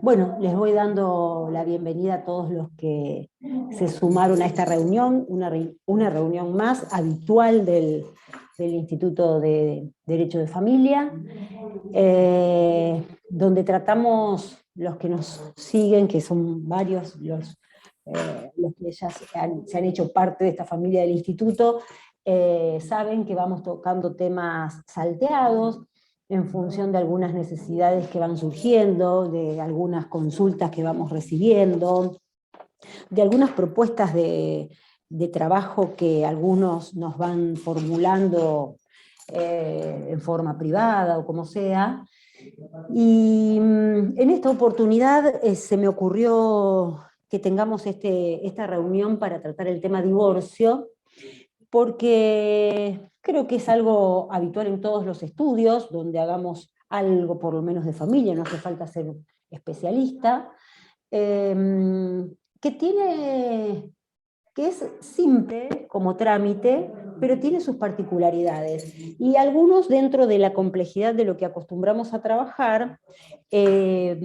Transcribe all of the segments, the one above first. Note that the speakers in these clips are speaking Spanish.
Bueno, les voy dando la bienvenida a todos los que se sumaron a esta reunión, una reunión más habitual del Instituto de Derecho de Familia, donde tratamos, los que nos siguen, que son varios los que ya se han hecho parte de esta familia del Instituto, saben que vamos tocando temas salteados, en función de algunas necesidades que van surgiendo, de algunas consultas que vamos recibiendo, de algunas propuestas de trabajo que algunos nos van formulando en forma privada o como sea. Y en esta oportunidad se me ocurrió que tengamos esta reunión para tratar el tema divorcio, porque creo que es algo habitual en todos los estudios, donde hagamos algo por lo menos de familia, no hace falta ser especialista, eh, que tiene, que es simple como trámite, pero tiene sus particularidades. Y algunos, dentro de la complejidad de lo que acostumbramos a trabajar, eh,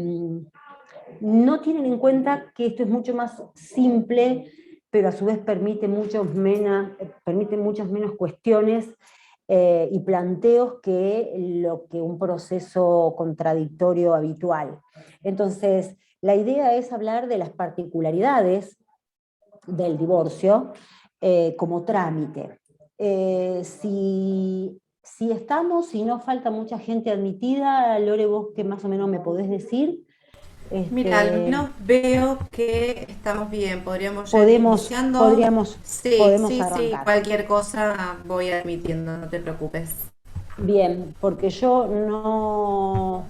no tienen en cuenta que esto es mucho más simple, pero a su vez permite muchas menos cuestiones y planteos que lo que un proceso contradictorio habitual. Entonces, la idea es hablar de las particularidades del divorcio como trámite. Si estamos, si no falta mucha gente admitida, Lore, vos que más o menos me podés decir, Mira, al este, menos veo que estamos bien, podríamos ya ir podemos, iniciando. podríamos, Sí, podemos sí, sí, arrancar. cualquier cosa voy admitiendo, no te preocupes. Bien, porque yo no,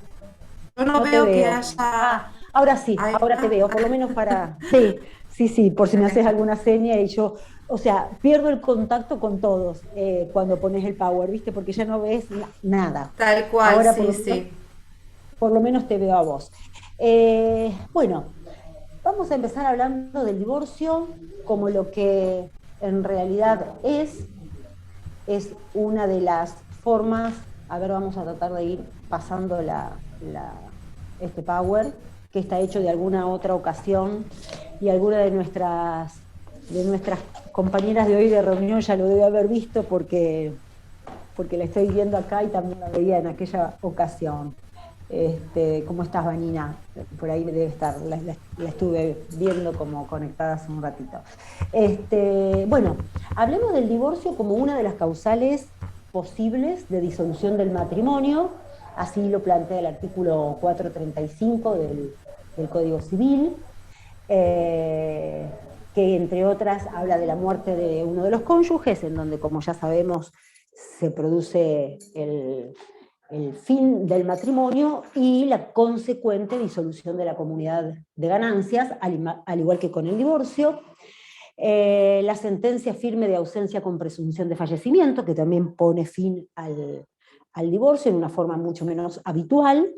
Yo no no te veo que veo. haya... Ah, ahora sí, Ahí ahora te está. veo, por lo menos para... Sí, sí, sí, por si me Acá haces está. alguna seña y yo, o sea, pierdo el contacto con todos cuando pones el power, ¿viste? Porque ya no ves nada. Tal cual, Ahora sí, sí. por lo menos te veo a vos. Bueno, vamos a empezar hablando del divorcio como lo que en realidad es una de las formas, a ver, vamos a tratar de ir pasando este power, que está hecho de alguna otra ocasión, y alguna de nuestras compañeras de hoy de reunión ya lo debe haber visto porque la estoy viendo acá y también la veía en aquella ocasión. ¿Cómo estás, Vanina? Por ahí debe estar, la estuve viendo como conectada hace un ratito. Bueno, hablemos del divorcio como una de las causales posibles de disolución del matrimonio, así lo plantea el artículo 435 del Código Civil, que entre otras habla de la muerte de uno de los cónyuges, en donde, como ya sabemos, se produce el fin del matrimonio y la consecuente disolución de la comunidad de ganancias, al igual que con el divorcio. La sentencia firme de ausencia con presunción de fallecimiento, que también pone fin al divorcio en una forma mucho menos habitual,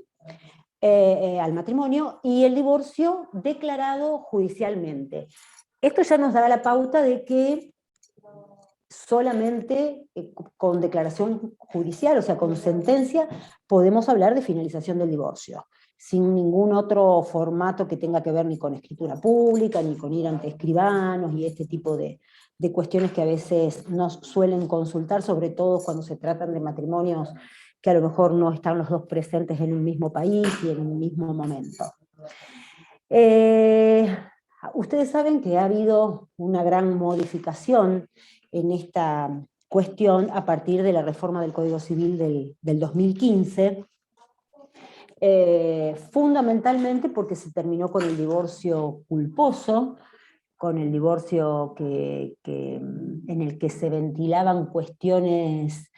al matrimonio, y el divorcio declarado judicialmente. Esto ya nos da la pauta de que solamente con declaración judicial, o sea, con sentencia, podemos hablar de finalización del divorcio, sin ningún otro formato que tenga que ver ni con escritura pública, ni con ir ante escribanos y este tipo de cuestiones que a veces nos suelen consultar, sobre todo cuando se tratan de matrimonios que a lo mejor no están los dos presentes en un mismo país y en un mismo momento. Eh, Ustedes saben que ha habido una gran modificación en esta cuestión a partir de la reforma del Código Civil del 2015, fundamentalmente porque se terminó con el divorcio culposo, con el divorcio en el que se ventilaban cuestiones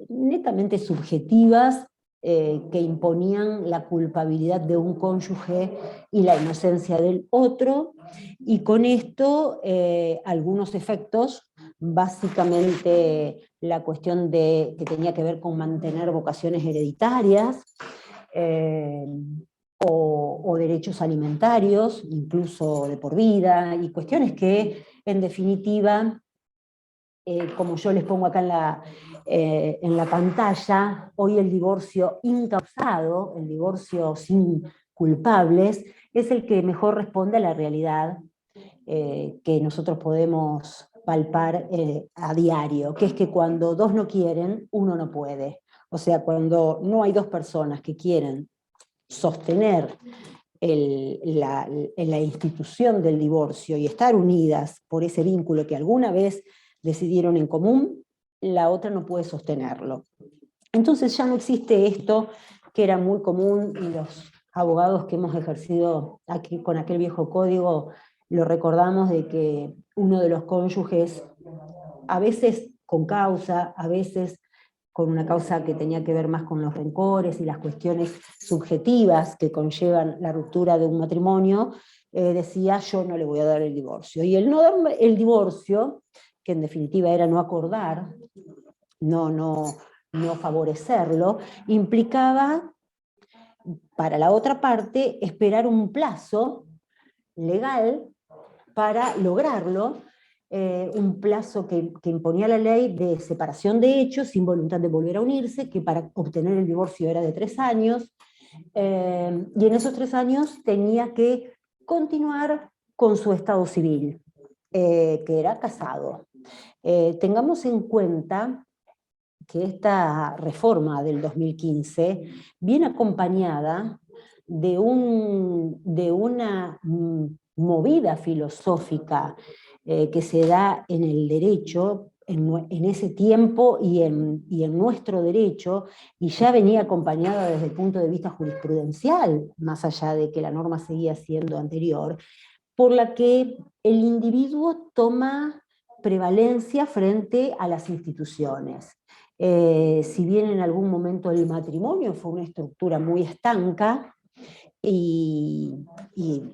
netamente subjetivas que imponían la culpabilidad de un cónyuge y la inocencia del otro, y con esto algunos efectos, básicamente la cuestión que tenía que ver con mantener vocaciones hereditarias, eh, o derechos alimentarios, incluso de por vida, y cuestiones que, en definitiva, como yo les pongo acá en la pantalla, hoy el divorcio incausado, el divorcio sin culpables, es el que mejor responde a la realidad que nosotros podemos palpar a diario, que es que cuando dos no quieren, uno no puede. O sea, cuando no hay dos personas que quieren sostener la institución del divorcio y estar unidas por ese vínculo que alguna vez decidieron en común, la otra no puede sostenerlo. Entonces ya no existe esto que era muy común, y los abogados que hemos ejercido aquí con aquel viejo código lo recordamos, de que uno de los cónyuges, a veces con causa, a veces con una causa que tenía que ver más con los rencores y las cuestiones subjetivas que conllevan la ruptura de un matrimonio, decía: yo no le voy a dar el divorcio. Y el no dar el divorcio, que en definitiva era no acordar, no favorecerlo, implicaba para la otra parte esperar un plazo legal para lograrlo, un plazo que imponía la ley de separación de hechos sin voluntad de volver a unirse, que para obtener el divorcio era de 3 años, y en esos 3 años tenía que continuar con su estado civil, que era casado. Tengamos en cuenta que esta reforma del 2015 viene acompañada de una movida filosófica que se da en el derecho, en ese tiempo y en nuestro derecho, y ya venía acompañada desde el punto de vista jurisprudencial, más allá de que la norma seguía siendo anterior, por la que el individuo toma prevalencia frente a las instituciones. Si bien en algún momento el matrimonio fue una estructura muy estanca, y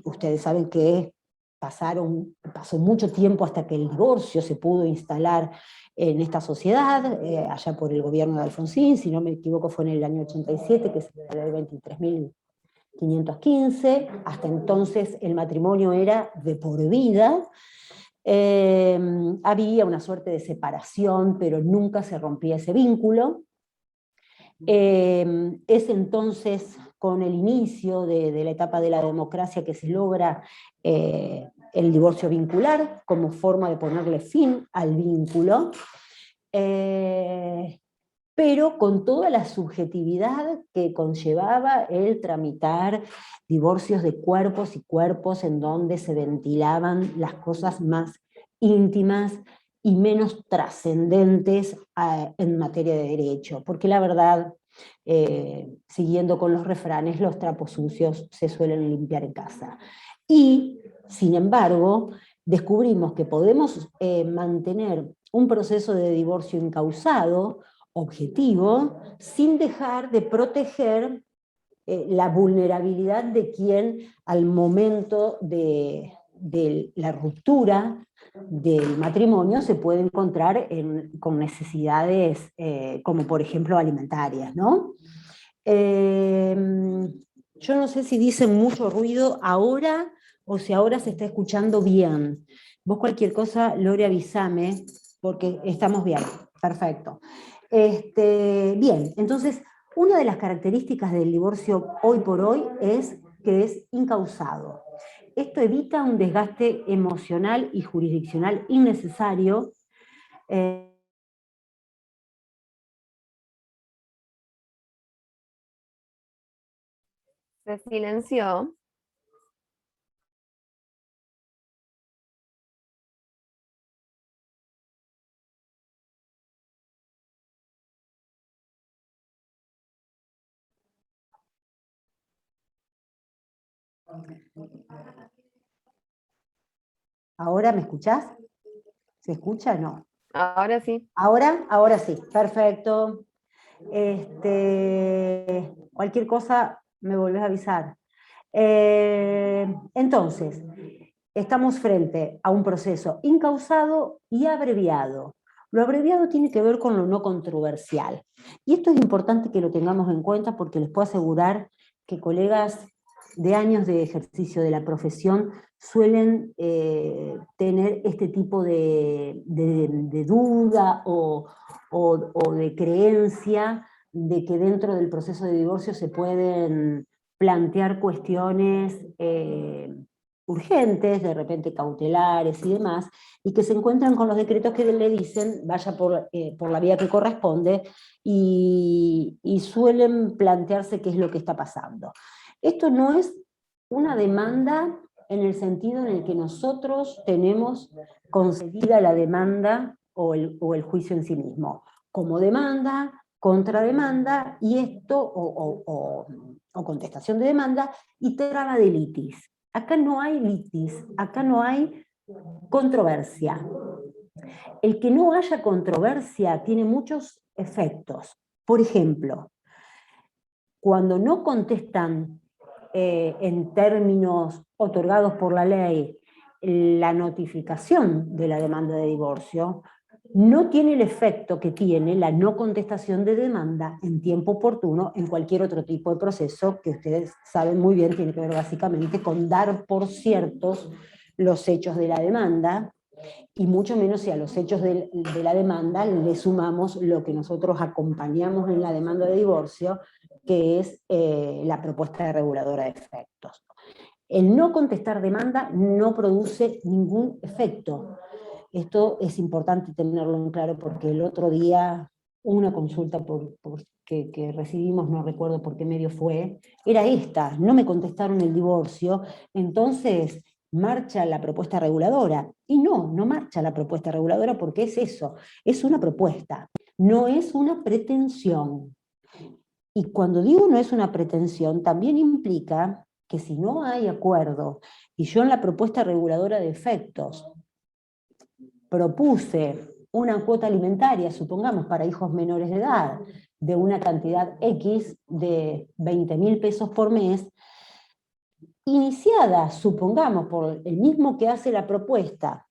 ustedes saben que pasó mucho tiempo hasta que el divorcio se pudo instalar en esta sociedad, allá por el gobierno de Alfonsín, si no me equivoco fue en el año 87, que es la ley 23.515, hasta entonces el matrimonio era de por vida. Había una suerte de separación, pero nunca se rompía ese vínculo. Es entonces con el inicio de la etapa de la democracia que se logra el divorcio vincular como forma de ponerle fin al vínculo, pero con toda la subjetividad que conllevaba el tramitar divorcios de cuerpos y cuerpos, en donde se ventilaban las cosas más íntimas y menos trascendentes en materia de derecho, porque la verdad, siguiendo con los refranes, los trapos sucios se suelen limpiar en casa. Y, sin embargo, descubrimos que podemos mantener un proceso de divorcio incausado, objetivo, sin dejar de proteger la vulnerabilidad de quien al momento de la ruptura del matrimonio se puede encontrar con necesidades como por ejemplo alimentarias, ¿no? Yo no sé si dicen mucho ruido ahora o si ahora se está escuchando bien. Vos cualquier cosa, Lore, avísame, porque estamos bien. Perfecto. Bien, entonces, una de las características del divorcio hoy por hoy es que es incausado. Esto evita un desgaste emocional y jurisdiccional innecesario. Se silenció. ¿Ahora me escuchás? ¿Se escucha? No. Ahora sí. ¿Ahora? Ahora sí, perfecto. Cualquier cosa me volvés a avisar. Entonces, estamos frente a un proceso incausado y abreviado. Lo abreviado tiene que ver con lo no controversial. Y esto es importante que lo tengamos en cuenta, porque les puedo asegurar que colegas de años de ejercicio de la profesión suelen tener este tipo de duda o de creencia de que dentro del proceso de divorcio se pueden plantear cuestiones urgentes, de repente cautelares y demás, y que se encuentran con los decretos que le dicen vaya por la vía que corresponde, y suelen plantearse qué es lo que está pasando. Esto no es una demanda en el sentido en el que nosotros tenemos concedida la demanda o el juicio en sí mismo, como demanda, contrademanda, y esto, o contestación de demanda, y traba de litis. Acá no hay litis, acá no hay controversia. El que no haya controversia tiene muchos efectos. Por ejemplo, cuando no contestan en términos otorgados por la ley la notificación de la demanda de divorcio, no tiene el efecto que tiene la no contestación de demanda en tiempo oportuno en cualquier otro tipo de proceso, que ustedes saben muy bien, tiene que ver básicamente con dar por ciertos los hechos de la demanda, y mucho menos si a los hechos de la demanda le sumamos lo que nosotros acompañamos en la demanda de divorcio, que es la propuesta reguladora de efectos. El no contestar demanda no produce ningún efecto. Esto es importante tenerlo en claro, porque el otro día una consulta que recibimos, no recuerdo por qué medio fue, era esta: no me contestaron el divorcio, entonces marcha la propuesta reguladora. Y no marcha la propuesta reguladora, porque es eso, es una propuesta, no es una pretensión. Y cuando digo no es una pretensión, también implica que si no hay acuerdo, y yo en la propuesta reguladora de efectos propuse una cuota alimentaria, supongamos para hijos menores de edad, de una cantidad X de 20.000 pesos por mes, iniciada, supongamos, por el mismo que hace la propuesta,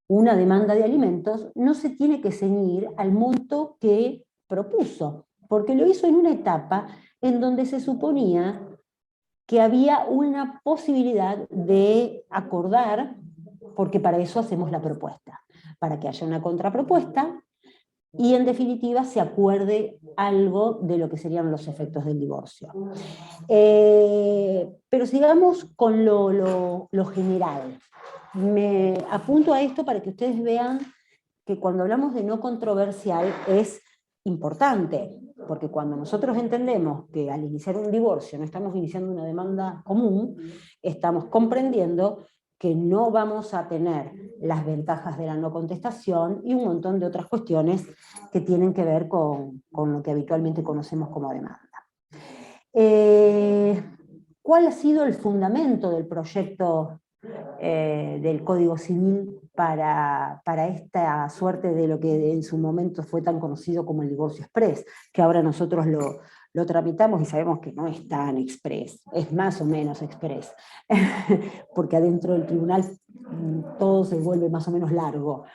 una demanda de alimentos, no se tiene que ceñir al monto que propuso, porque lo hizo en una etapa en donde se suponía que había una posibilidad de acordar, porque para eso hacemos la propuesta, para que haya una contrapropuesta y en definitiva se acuerde algo de lo que serían los efectos del divorcio. Pero sigamos con lo general. Me apunto a esto para que ustedes vean que cuando hablamos de no controversial es importante, porque cuando nosotros entendemos que al iniciar un divorcio no estamos iniciando una demanda común, estamos comprendiendo que no vamos a tener las ventajas de la no contestación y un montón de otras cuestiones que tienen que ver con lo que habitualmente conocemos como demanda. ¿Cuál ha sido el fundamento del proyecto del Código Civil para esta suerte de lo que en su momento fue tan conocido como el divorcio express, que ahora nosotros lo tramitamos y sabemos que no es tan express, es más o menos express, porque adentro del tribunal todo se vuelve más o menos largo.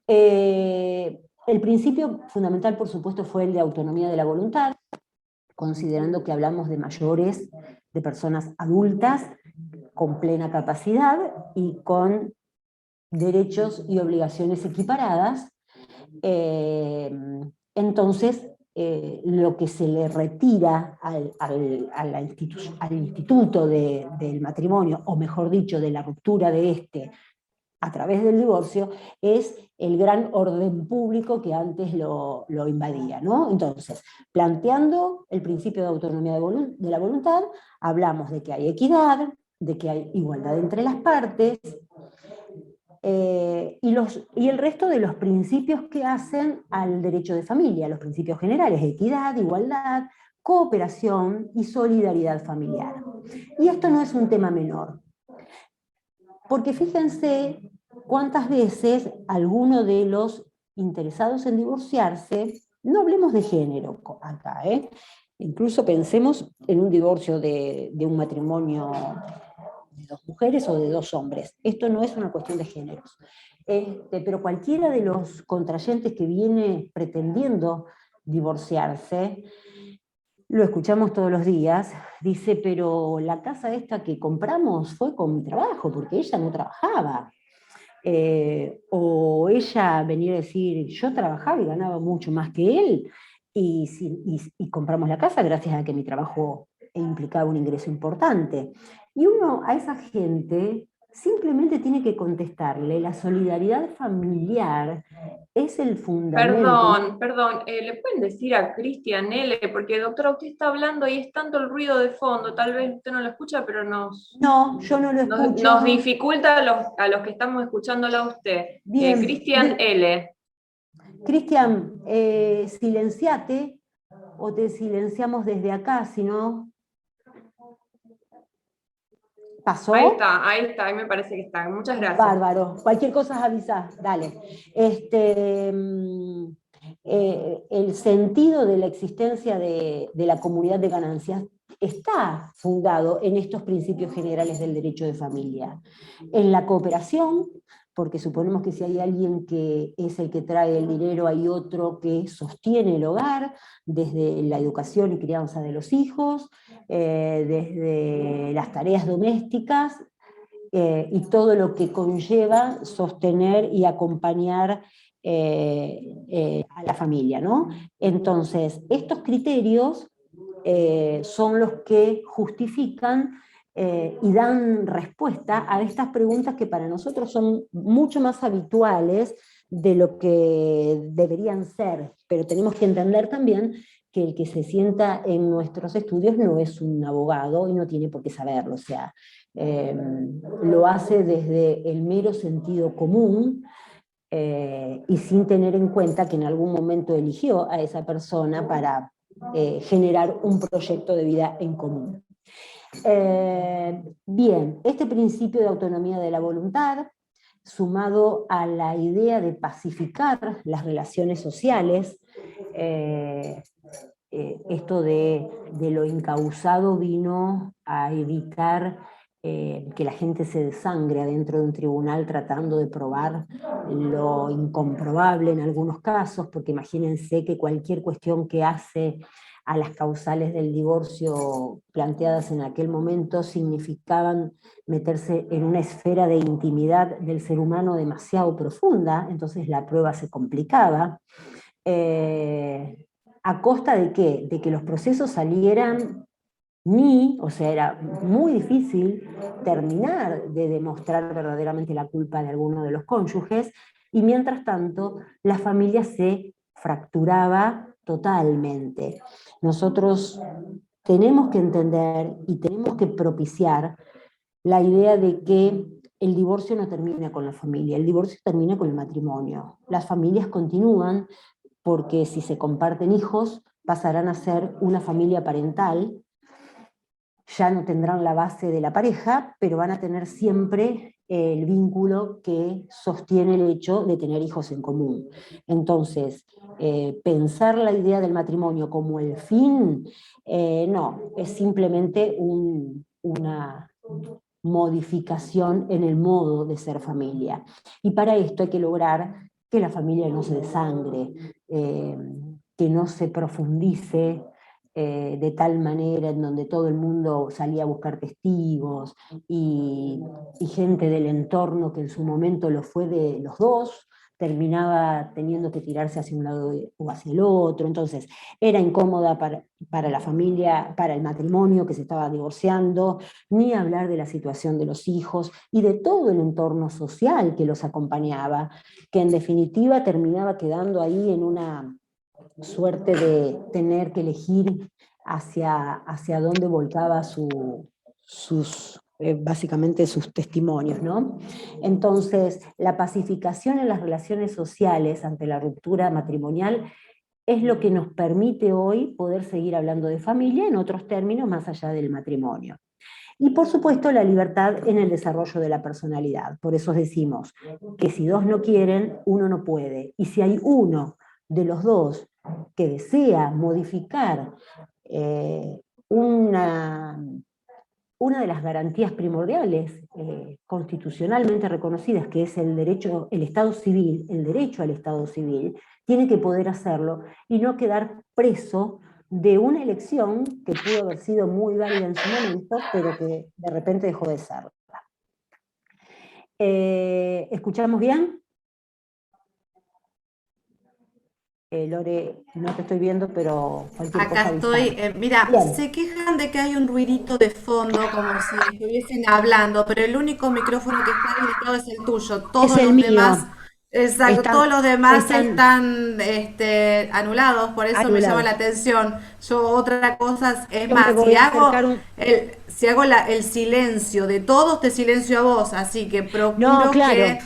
El principio fundamental, por supuesto, fue el de autonomía de la voluntad, considerando que hablamos de mayores, de personas adultas, con plena capacidad y con derechos y obligaciones equiparadas. Entonces, lo que se le retira al instituto del matrimonio, o mejor dicho, de la ruptura de este a través del divorcio, es el gran orden público que antes lo invadía, ¿no? Entonces, planteando el principio de autonomía de la voluntad, hablamos de que hay equidad, de que hay igualdad entre las partes, y el resto de los principios que hacen al derecho de familia, los principios generales: equidad, igualdad, cooperación y solidaridad familiar. Y esto no es un tema menor, porque fíjense cuántas veces alguno de los interesados en divorciarse, no hablemos de género acá, incluso pensemos en un divorcio de un matrimonio de dos mujeres o de dos hombres, esto no es una cuestión de géneros, pero cualquiera de los contrayentes que viene pretendiendo divorciarse, lo escuchamos todos los días, dice, pero la casa esta que compramos fue con mi trabajo, porque ella no trabajaba. O ella venir a decir, yo trabajaba y ganaba mucho más que él, y compramos la casa gracias a que mi trabajo implicaba un ingreso importante. Y uno a esa gente simplemente tiene que contestarle, la solidaridad familiar es el fundamento. Perdón, perdón, ¿le pueden decir a Cristian L? Porque doctora, usted está hablando y es tanto el ruido de fondo, tal vez usted no lo escucha, pero No, yo no lo escucho. nos dificulta a los que estamos escuchándolo a usted. Bien, Cristian L. Cristian, silenciate o te silenciamos desde acá, si no... ¿Pasó? Ahí está, ahí me parece que está. Muchas gracias. Bárbaro. Cualquier cosa avisás, dale. El sentido de la existencia de la comunidad de ganancias está fundado en estos principios generales del derecho de familia. En la cooperación, porque suponemos que si hay alguien que es el que trae el dinero, hay otro que sostiene el hogar, desde la educación y crianza de los hijos, desde las tareas domésticas, y todo lo que conlleva sostener y acompañar a la familia, ¿no? Entonces, estos criterios son los que justifican y dan respuesta a estas preguntas que para nosotros son mucho más habituales de lo que deberían ser, pero tenemos que entender también que el que se sienta en nuestros estudios no es un abogado y no tiene por qué saberlo, o sea, lo hace desde el mero sentido común, y sin tener en cuenta que en algún momento eligió a esa persona para generar un proyecto de vida en común. Bien, este principio de autonomía de la voluntad, sumado a la idea de pacificar las relaciones sociales, esto de lo encausado vino a evitar que la gente se desangre adentro de un tribunal tratando de probar lo incomprobable en algunos casos, porque imagínense que cualquier cuestión que hace a las causales del divorcio planteadas en aquel momento significaban meterse en una esfera de intimidad del ser humano demasiado profunda, entonces la prueba se complicaba. ¿A costa de qué? De que los procesos salieran o sea, era muy difícil terminar de demostrar verdaderamente la culpa de alguno de los cónyuges, y mientras tanto la familia se fracturaba totalmente. Nosotros tenemos que entender y tenemos que propiciar la idea de que el divorcio no termina con la familia, el divorcio termina con el matrimonio. Las familias continúan porque si se comparten hijos pasarán a ser una familia parental, ya no tendrán la base de la pareja, pero van a tener siempre el vínculo que sostiene el hecho de tener hijos en común. Entonces, pensar la idea del matrimonio como el fin, no, es simplemente una modificación en el modo de ser familia. Y para esto hay que lograr que la familia no se desangre, que no se profundice de tal manera en donde todo el mundo salía a buscar testigos y gente del entorno que en su momento lo fue de los dos, terminaba teniendo que tirarse hacia un lado o hacia el otro. Entonces era incómoda para la familia, para el matrimonio que se estaba divorciando, ni hablar de la situación de los hijos y de todo el entorno social que los acompañaba, que en definitiva terminaba quedando ahí en una suerte de tener que elegir hacia dónde volcaba básicamente sus testimonios, ¿no? Entonces, la pacificación en las relaciones sociales ante la ruptura matrimonial es lo que nos permite hoy poder seguir hablando de familia en otros términos más allá del matrimonio. Y por supuesto la libertad en el desarrollo de la personalidad. Por eso decimos que si dos no quieren, uno no puede. Y si hay uno de los dos que desea modificar una de las garantías primordiales constitucionalmente reconocidas, que es el derecho, el Estado civil, el derecho al Estado civil, tiene que poder hacerlo y no quedar preso de una elección que pudo haber sido muy válida en su momento, pero que de repente dejó de serla. ¿Escuchamos bien? Lore, no te estoy viendo, pero cualquier Acá cosa estoy. avísame. Mira, Bien, se quejan de que hay un ruidito de fondo, como si estuviesen hablando, pero el único micrófono que está habilitado es el tuyo. es Todos el los demás, mío. exacto, todos Están, los demás están están anulados, por eso me llama la anulados. atención. Yo otra cosa, es Yo me más, voy a acercar un... si hago el silencio de todos, te silencio a vos, así que No, procuro que, claro,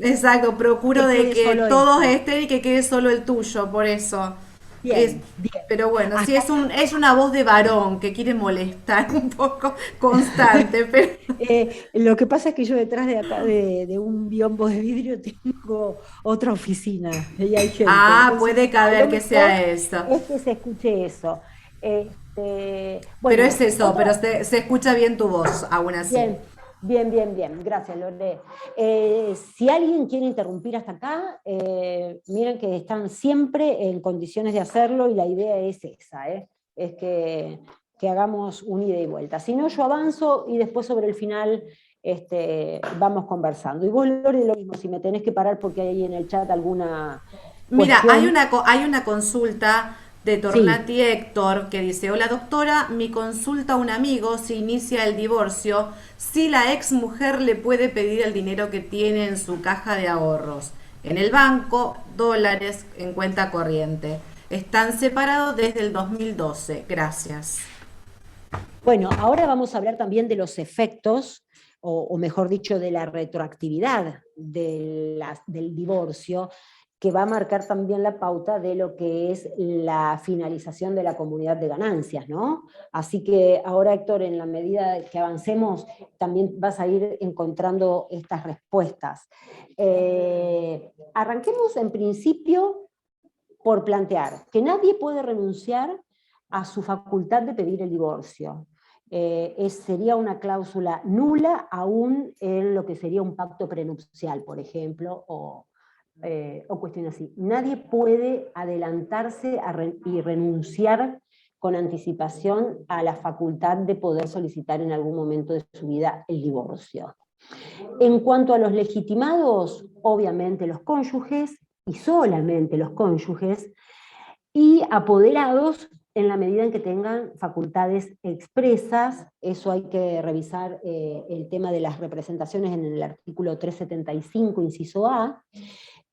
exacto, procuro que de quede que solo todos este. estén y que quede solo el tuyo, por eso. Es, Bien, bien. pero bueno, sí Hasta es una voz de varón que quiere molestar un poco constante, pero lo que pasa es que yo detrás de acá, de un biombo de vidrio, tengo otra oficina y hay gente. Entonces, puede a lo caber que mejor sea eso. es que se escuche eso. Pero Bueno, es eso, pero otra, se escucha bien tu voz, aún así. bien, bien, bien, bien. Gracias, Lore. Si alguien quiere interrumpir hasta acá, miren que están siempre en condiciones de hacerlo y la idea es esa, es que hagamos un ida y vuelta. Si no, yo avanzo y después sobre el final vamos conversando. Y vos, Lore, lo mismo, si me tenés que parar porque hay ahí en el chat alguna Mira, cuestión. hay una consulta de Sí, Tornati Héctor que dice, hola doctora, mi consulta a un amigo si inicia el divorcio, si la ex mujer le puede pedir el dinero que tiene en su caja de ahorros, en el banco, dólares, en cuenta corriente. Están separados desde el 2012. Gracias. bueno, ahora vamos a hablar también de los efectos, o mejor dicho, de la retroactividad del divorcio, que va a marcar también la pauta de lo que es la finalización de la comunidad de ganancias, ¿no? Así que ahora, Héctor, en la medida que avancemos, también vas a ir encontrando estas respuestas. Arranquemos en principio por plantear que nadie puede renunciar a su facultad de pedir el divorcio. Sería una cláusula nula aún en lo que sería un pacto prenupcial, por ejemplo, o cuestiones así. Nadie puede adelantarse y renunciar con anticipación a la facultad de poder solicitar en algún momento de su vida el divorcio. En cuanto a los legitimados, obviamente los cónyuges, y solamente los cónyuges, y apoderados en la medida en que tengan facultades expresas. Eso hay que revisar el tema de las representaciones en el artículo 375, inciso A,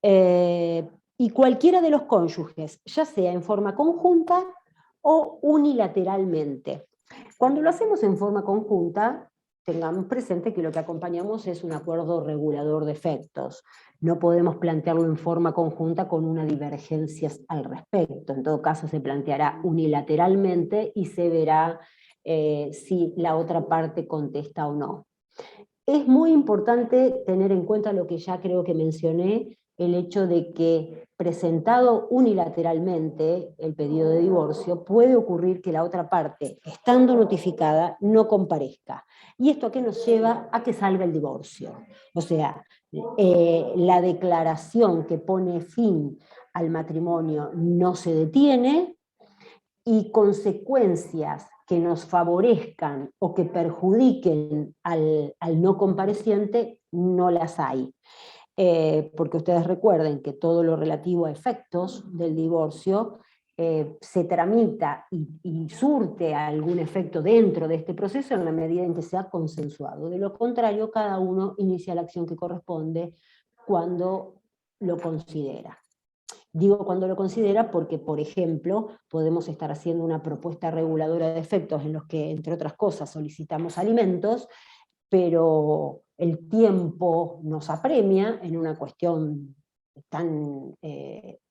y cualquiera de los cónyuges, ya sea en forma conjunta o unilateralmente. Cuando lo hacemos en forma conjunta, tengamos presente que lo que acompañamos es un acuerdo regulador de efectos. No podemos plantearlo en forma conjunta con una divergencia al respecto. En todo caso, se planteará unilateralmente y se verá si la otra parte contesta o no. Es muy importante tener en cuenta lo que ya creo que mencioné, el hecho de que presentado unilateralmente el pedido de divorcio, puede ocurrir que la otra parte, estando notificada, no comparezca. ¿Y esto a qué nos lleva? A que salga el divorcio. O sea, la declaración que pone fin al matrimonio no se detiene, y consecuencias que nos favorezcan o que perjudiquen al no compareciente no las hay. Porque ustedes recuerden que todo lo relativo a efectos del divorcio se tramita y surte algún efecto dentro de este proceso en la medida en que sea consensuado. De lo contrario, cada uno inicia la acción que corresponde cuando lo considera. Digo cuando lo considera porque, por ejemplo, podemos estar haciendo una propuesta reguladora de efectos en los que, entre otras cosas, solicitamos alimentos, pero el tiempo nos apremia en una cuestión tan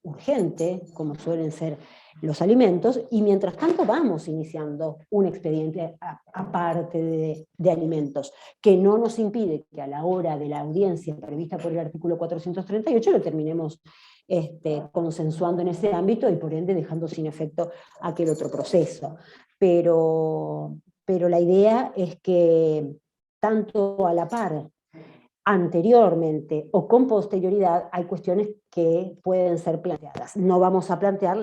urgente como suelen ser los alimentos, y mientras tanto vamos iniciando un expediente aparte de alimentos, que no nos impide que a la hora de la audiencia prevista por el artículo 438 lo terminemos consensuando en ese ámbito y por ende dejando sin efecto aquel otro proceso. Pero la idea es que tanto a la par anteriormente o con posterioridad, hay cuestiones que pueden ser planteadas. No vamos a plantear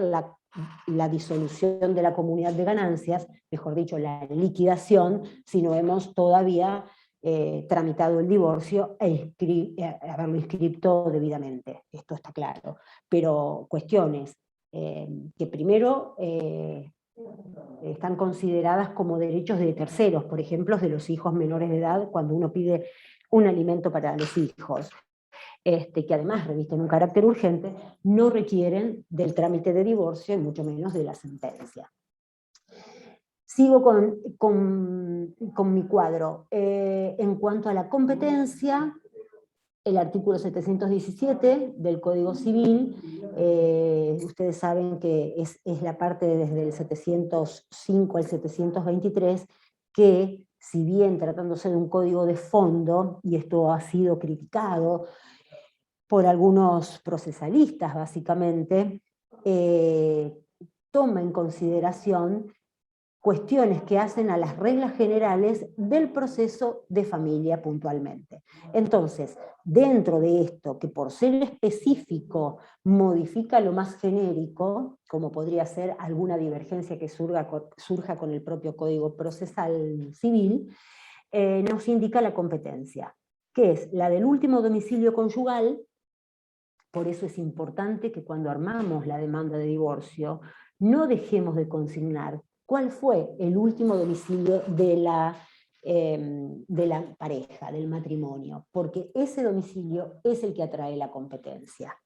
la disolución de la comunidad de ganancias, mejor dicho, la liquidación, si no hemos todavía tramitado el divorcio haberlo inscrito debidamente. Esto está claro. Pero cuestiones que primero están consideradas como derechos de terceros, por ejemplo, de los hijos menores de edad, cuando uno pide un alimento para los hijos, que además revisten un carácter urgente, no requieren del trámite de divorcio y mucho menos de la sentencia. Sigo con mi cuadro. En cuanto a la competencia, el artículo 717 del Código Civil, ustedes saben que es la parte desde el 705 al 723, que si bien tratándose de un código de fondo, y esto ha sido criticado por algunos procesalistas básicamente, toma en consideración cuestiones que hacen a las reglas generales del proceso de familia puntualmente. Entonces, dentro de esto, que por ser específico modifica lo más genérico, como podría ser alguna divergencia que surja con el propio Código Procesal Civil, nos indica la competencia, que es la del último domicilio conyugal. Por eso es importante que cuando armamos la demanda de divorcio, no dejemos de consignar cuál fue el último domicilio de la pareja, del matrimonio, porque ese domicilio es el que atrae la competencia.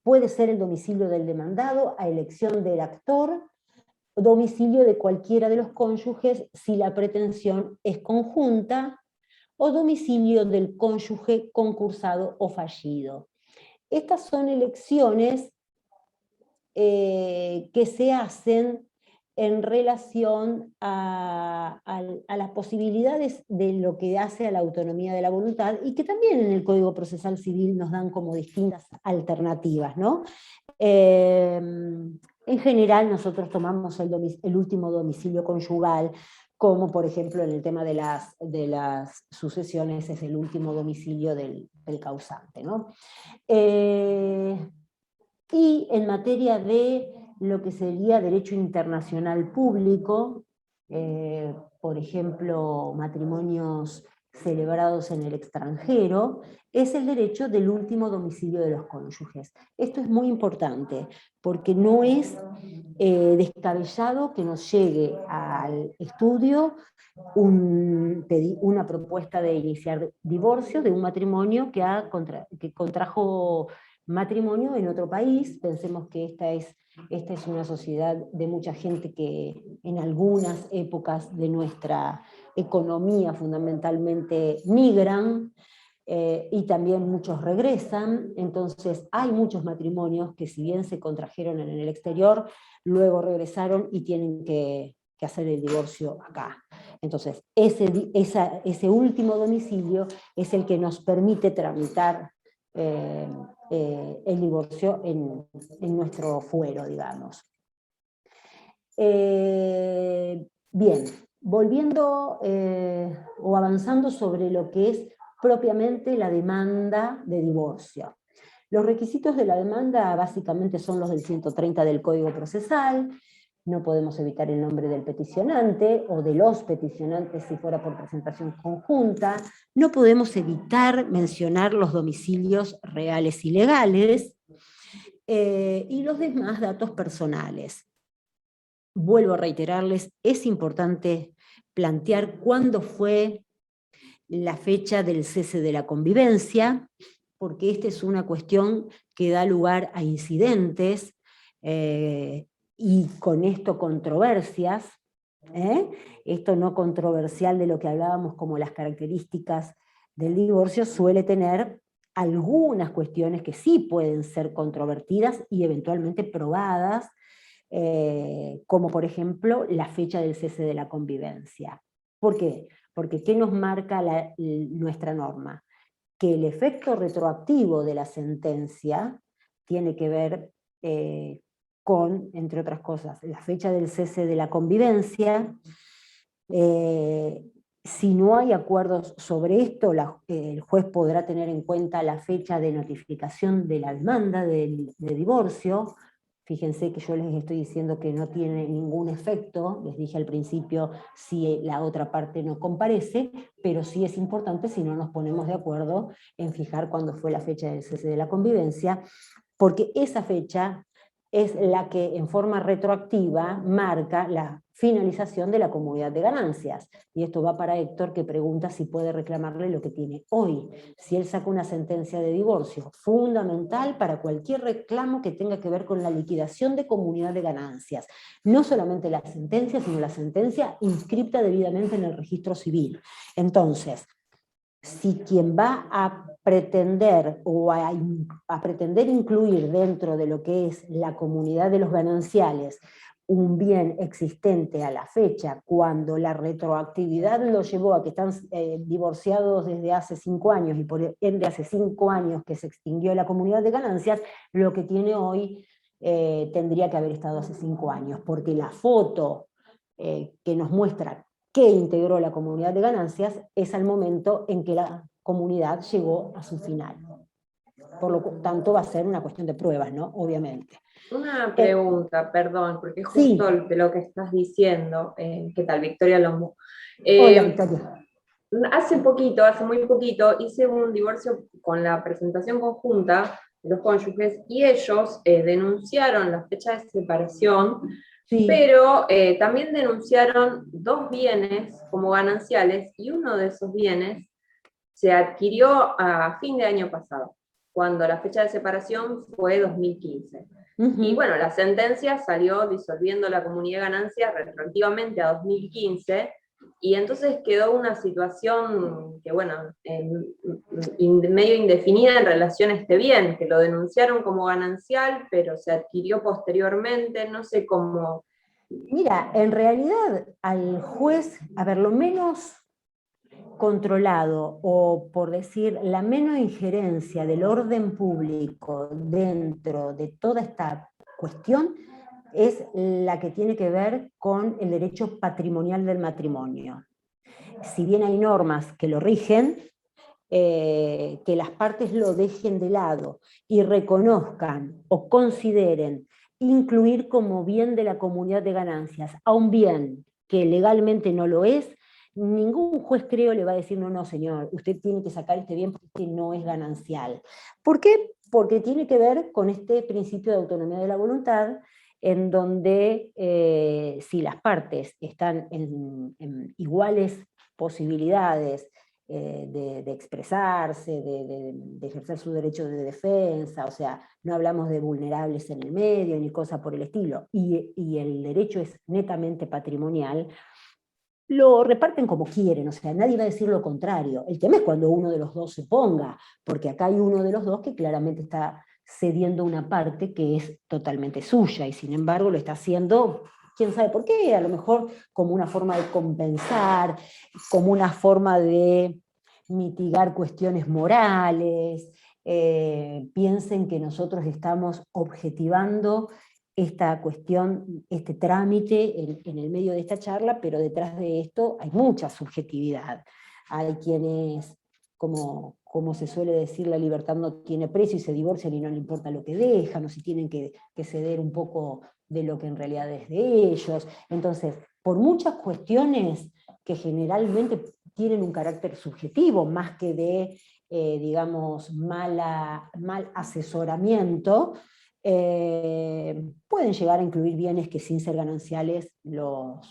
Puede ser el domicilio del demandado a elección del actor, domicilio de cualquiera de los cónyuges si la pretensión es conjunta, o domicilio del cónyuge concursado o fallido. Estas son elecciones que se hacen en relación a las posibilidades de lo que hace a la autonomía de la voluntad, y que también en el Código Procesal Civil nos dan como distintas alternativas, ¿no? En general nosotros tomamos el último domicilio conyugal, como por ejemplo en el tema de las sucesiones es el último domicilio del causante, ¿no? Y en materia de lo que sería derecho internacional público, por ejemplo, matrimonios celebrados en el extranjero, es el derecho del último domicilio de los cónyuges. Esto es muy importante, porque no es descabellado que nos llegue al estudio una propuesta de iniciar divorcio de un matrimonio que contrajo matrimonio en otro país. Pensemos que esta es una sociedad de mucha gente que en algunas épocas de nuestra economía fundamentalmente migran, y también muchos regresan. Entonces hay muchos matrimonios que, si bien se contrajeron en el exterior, luego regresaron y tienen que hacer el divorcio acá. Entonces ese último domicilio es el que nos permite tramitar el divorcio en nuestro fuero, digamos. Bien, volviendo o avanzando sobre lo que es propiamente la demanda de divorcio. Los requisitos de la demanda básicamente son los del 130 del Código Procesal. No podemos evitar el nombre del peticionante o de los peticionantes si fuera por presentación conjunta. No podemos evitar mencionar los domicilios reales y legales, y los demás datos personales. Vuelvo a reiterarles, es importante plantear cuándo fue la fecha del cese de la convivencia, porque esta es una cuestión que da lugar a incidentes, y con esto controversias, esto no controversial de lo que hablábamos como las características del divorcio, suele tener algunas cuestiones que sí pueden ser controvertidas y eventualmente probadas, como por ejemplo la fecha del cese de la convivencia. ¿Por qué? Porque ¿qué nos marca nuestra norma? Que el efecto retroactivo de la sentencia tiene que ver con, entre otras cosas, la fecha del cese de la convivencia, Si no hay acuerdos sobre esto, el juez podrá tener en cuenta la fecha de notificación de la demanda de divorcio. Fíjense que yo les estoy diciendo que no tiene ningún efecto, les dije al principio, si la otra parte no comparece, pero sí es importante si no nos ponemos de acuerdo en fijar cuándo fue la fecha del cese de la convivencia, porque esa fecha es la que en forma retroactiva marca la finalización de la comunidad de ganancias. Y esto va para Héctor, que pregunta si puede reclamarle lo que tiene hoy. Si él saca una sentencia de divorcio, fundamental para cualquier reclamo que tenga que ver con la liquidación de comunidad de ganancias. No solamente la sentencia, sino la sentencia inscripta debidamente en el registro civil. Entonces, si quien va a pretender o a pretender incluir dentro de lo que es la comunidad de los gananciales un bien existente a la fecha, cuando la retroactividad lo llevó a que están divorciados desde hace 5 años y por ende hace 5 años que se extinguió la comunidad de ganancias, lo que tiene hoy tendría que haber estado hace 5 años, porque la foto que nos muestra que integró la comunidad de ganancias es al momento en que la comunidad llegó a su final. Por lo tanto va a ser una cuestión de pruebas, ¿no? Obviamente. Una pregunta, perdón, porque sí. justo de lo que estás diciendo, ¿qué tal, Victoria Lombo? Hola, Victoria. Hace muy poquito, hice un divorcio con la presentación conjunta de los cónyuges y ellos denunciaron la fecha de separación, sí. Pero también denunciaron 2 bienes como gananciales y uno de esos bienes se adquirió a fin de año pasado, cuando la fecha de separación fue 2015. Y bueno, la sentencia salió disolviendo la comunidad de ganancias retroactivamente a 2015, y entonces quedó una situación que, bueno, medio indefinida en relación a este bien, que lo denunciaron como ganancial, pero se adquirió posteriormente, no sé cómo. Mira, en realidad al juez, a ver, lo menos controlado, o por decir, la menos injerencia del orden público dentro de toda esta cuestión, es la que tiene que ver con el derecho patrimonial del matrimonio. Si bien hay normas que lo rigen, que las partes lo dejen de lado y reconozcan o consideren incluir como bien de la comunidad de ganancias a un bien que legalmente no lo es, ningún juez, creo, le va a decir, no, señor, usted tiene que sacar este bien porque no es ganancial. ¿Por qué? Porque tiene que ver con este principio de autonomía de la voluntad, en donde si las partes están en iguales posibilidades de expresarse, de ejercer su derecho de defensa, o sea, no hablamos de vulnerables en el medio, ni cosa por el estilo, y el derecho es netamente patrimonial, lo reparten como quieren, o sea, nadie va a decir lo contrario. El tema es cuando uno de los dos se ponga, porque acá hay uno de los dos que claramente está cediendo una parte que es totalmente suya, y sin embargo lo está haciendo, quién sabe por qué, a lo mejor como una forma de compensar, como una forma de mitigar cuestiones morales. Piensen que nosotros estamos objetivando esta cuestión, este trámite en el medio de esta charla, pero detrás de esto hay mucha subjetividad. Hay quienes, como se suele decir, la libertad no tiene precio y se divorcian y no le importa lo que dejan, o si tienen que ceder un poco de lo que en realidad es de ellos. Entonces, por muchas cuestiones que generalmente tienen un carácter subjetivo, más que de, digamos, mal asesoramiento, pueden llegar a incluir bienes que sin ser gananciales los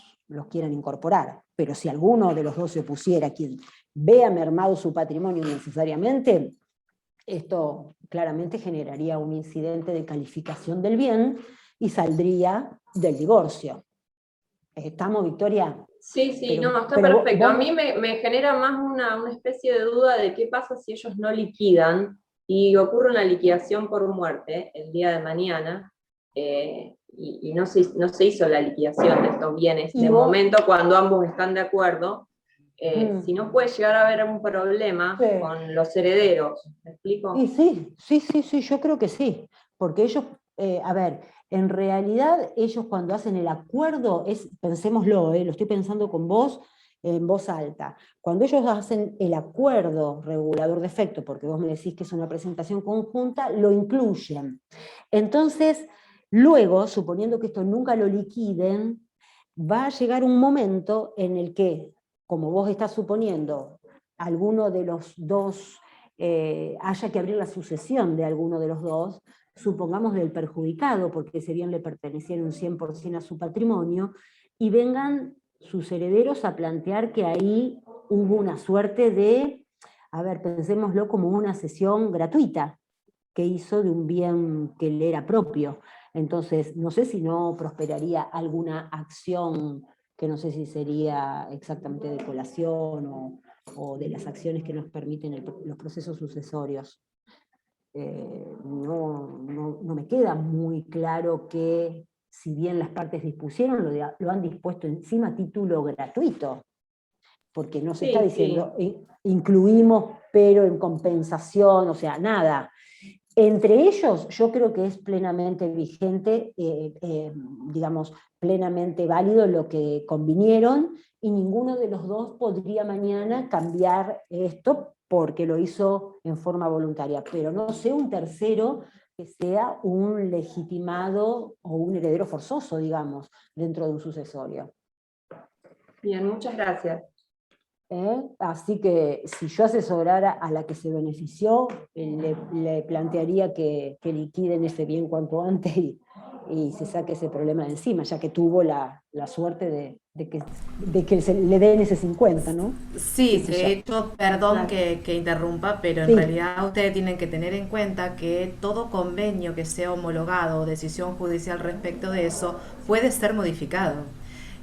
quieran incorporar. Pero si alguno de los dos se opusiera, quien vea mermado su patrimonio necesariamente, esto claramente generaría un incidente de calificación del bien y saldría del divorcio. ¿Estamos, Victoria? Sí, pero, no, está perfecto. A mí me genera más una especie de duda de qué pasa si ellos no liquidan y ocurre una liquidación por muerte el día de mañana, y no se hizo la liquidación de estos bienes de momento cuando ambos están de acuerdo. Si no puede llegar a haber un problema con los herederos, ¿me explico? Y sí, yo creo que sí, porque ellos, a ver, en realidad ellos cuando hacen el acuerdo, pensémoslo, lo estoy pensando con vos, en voz alta. Cuando ellos hacen el acuerdo regulador de efecto, porque vos me decís que es una presentación conjunta, lo incluyen. Entonces, luego, suponiendo que esto nunca lo liquiden, va a llegar un momento en el que, como vos estás suponiendo, alguno de los dos haya que abrir la sucesión de alguno de los dos, supongamos del perjudicado, porque ese bien le perteneciera un 100% a su patrimonio, y vengan sus herederos a plantear que ahí hubo una suerte de, a ver, pensémoslo como una cesión gratuita que hizo de un bien que le era propio. Entonces, no sé si no prosperaría alguna acción que no sé si sería exactamente de colación o de las acciones que nos permiten los procesos sucesorios. No me queda muy claro que, si bien las partes dispusieron, lo han dispuesto encima a título gratuito, porque no se está diciendo incluimos, pero en compensación, o sea, nada. Entre ellos, yo creo que es plenamente vigente, digamos, plenamente válido lo que convinieron, y ninguno de los dos podría mañana cambiar esto porque lo hizo en forma voluntaria. Pero no sé un tercero que sea un legitimado o un heredero forzoso, digamos, dentro de un sucesorio. Bien, muchas gracias. Así que si yo asesorara a la que se benefició, le plantearía que liquiden ese bien cuanto antes y se saque ese problema de encima, ya que tuvo la suerte de que le den ese 50, ¿no? Sí, de hecho, perdón que interrumpa, pero en Sí. realidad ustedes tienen que tener en cuenta que todo convenio que sea homologado o decisión judicial respecto de eso puede ser modificado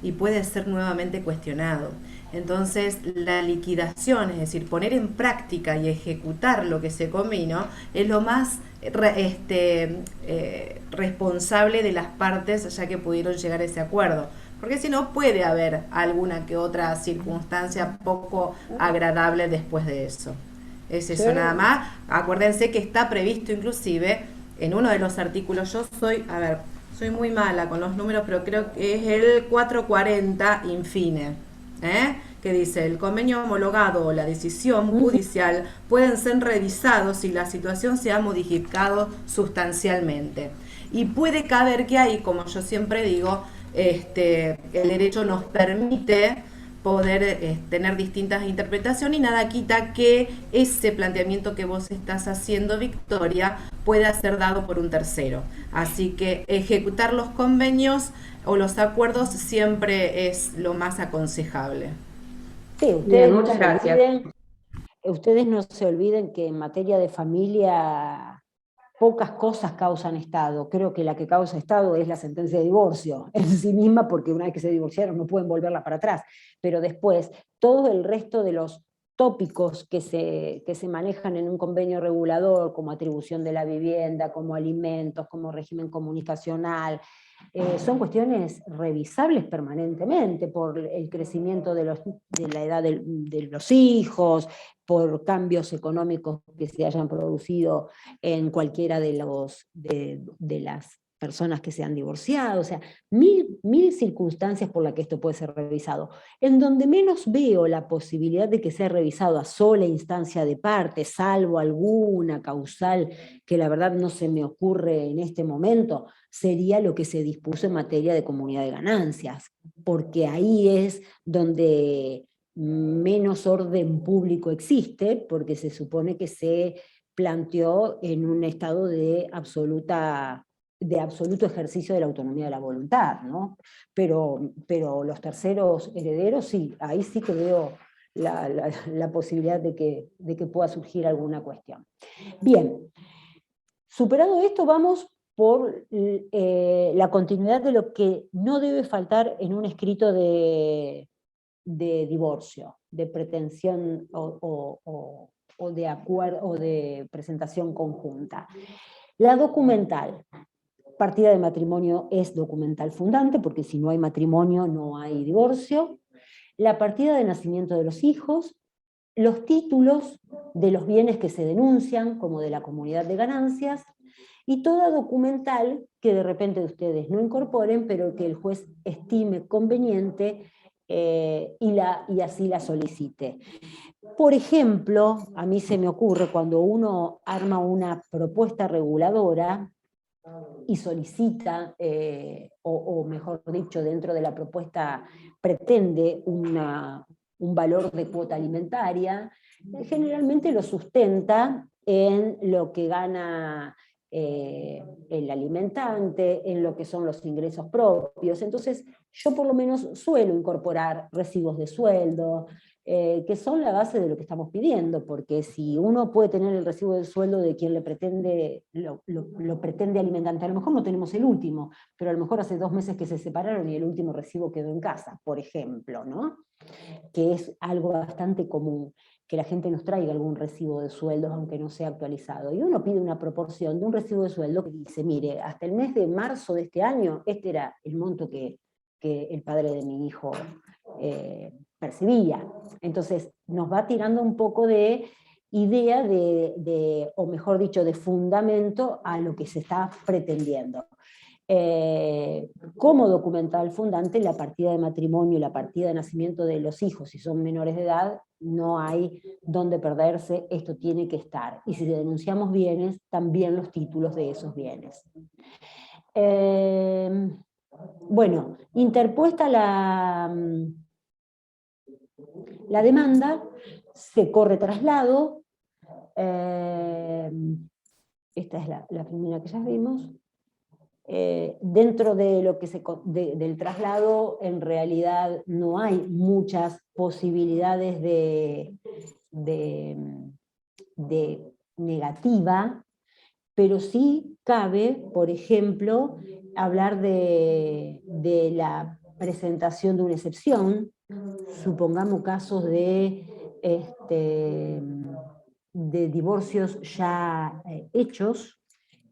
y puede ser nuevamente cuestionado. Entonces, la liquidación, es decir, poner en práctica y ejecutar lo que se convino, es lo más responsable de las partes, ya que pudieron llegar a ese acuerdo. Porque si no, puede haber alguna que otra circunstancia poco agradable después de eso. Es eso, nada más. Acuérdense que está previsto inclusive en uno de los artículos, soy muy mala con los números, pero creo que es el 440 infine, que dice: el convenio homologado o la decisión judicial pueden ser revisados si la situación se ha modificado sustancialmente. Y puede caber que ahí, como yo siempre digo, el derecho nos permite poder tener distintas interpretaciones, y nada quita que ese planteamiento que vos estás haciendo, Victoria, pueda ser dado por un tercero. Así que ejecutar los convenios o los acuerdos siempre es lo más aconsejable. Sí, ustedes, bien, muchas gracias. Ustedes no se olviden que en materia de familia pocas cosas causan Estado. Creo que la que causa Estado es la sentencia de divorcio en sí misma, porque una vez que se divorciaron no pueden volverla para atrás. Pero después, todo el resto de los tópicos que se manejan en un convenio regulador, como atribución de la vivienda, como alimentos, como régimen comunicacional, son cuestiones revisables permanentemente por el crecimiento de la edad de los hijos, por cambios económicos que se hayan producido en cualquiera de las personas que se han divorciado, o sea, mil circunstancias por las que esto puede ser revisado. En donde menos veo la posibilidad de que sea revisado a sola instancia de parte, salvo alguna causal que la verdad no se me ocurre en este momento, sería lo que se dispuso en materia de comunidad de ganancias, porque ahí es donde menos orden público existe, porque se supone que se planteó en un estado de absoluto ejercicio de la autonomía de la voluntad, ¿no? Pero los terceros herederos, sí, ahí sí que veo la posibilidad de que pueda surgir alguna cuestión. Bien, superado esto, vamos por la continuidad de lo que no debe faltar en un escrito de divorcio, de pretensión o de acuerdo o de presentación conjunta. La documental. Partida de matrimonio es documental fundante, porque si no hay matrimonio no hay divorcio. La partida de nacimiento de los hijos, los títulos de los bienes que se denuncian, como de la comunidad de ganancias, y toda documental que de repente ustedes no incorporen, pero que el juez estime conveniente y así la solicite. Por ejemplo, a mí se me ocurre cuando uno arma una propuesta reguladora y solicita, o mejor dicho, dentro de la propuesta pretende un valor de cuota alimentaria, generalmente lo sustenta en lo que gana el alimentante, en lo que son los ingresos propios. Entonces, yo por lo menos suelo incorporar recibos de sueldo, que son la base de lo que estamos pidiendo, porque si uno puede tener el recibo de sueldo de quien lo pretende alimentante, a lo mejor no tenemos el último, pero a lo mejor hace 2 meses que se separaron y el último recibo quedó en casa, por ejemplo, ¿no? Que es algo bastante común, que la gente nos traiga algún recibo de sueldos, aunque no sea actualizado. Y uno pide una proporción de un recibo de sueldo que dice, mire, hasta el mes de marzo de este año, este era el monto que el padre de mi hijo percibía. Entonces, nos va tirando un poco de idea o mejor dicho, de fundamento a lo que se está pretendiendo. ¿Cómo documentar el fundante? La partida de matrimonio y la partida de nacimiento de los hijos, si son menores de edad, no hay dónde perderse, esto tiene que estar. Y si denunciamos bienes, también los títulos de esos bienes. Bueno, interpuesta la demanda, se corre traslado, esta es la primera que ya vimos. Dentro de lo que del traslado, en realidad no hay muchas posibilidades de negativa, pero sí cabe, por ejemplo, hablar de la presentación de una excepción. Supongamos casos de divorcios ya hechos,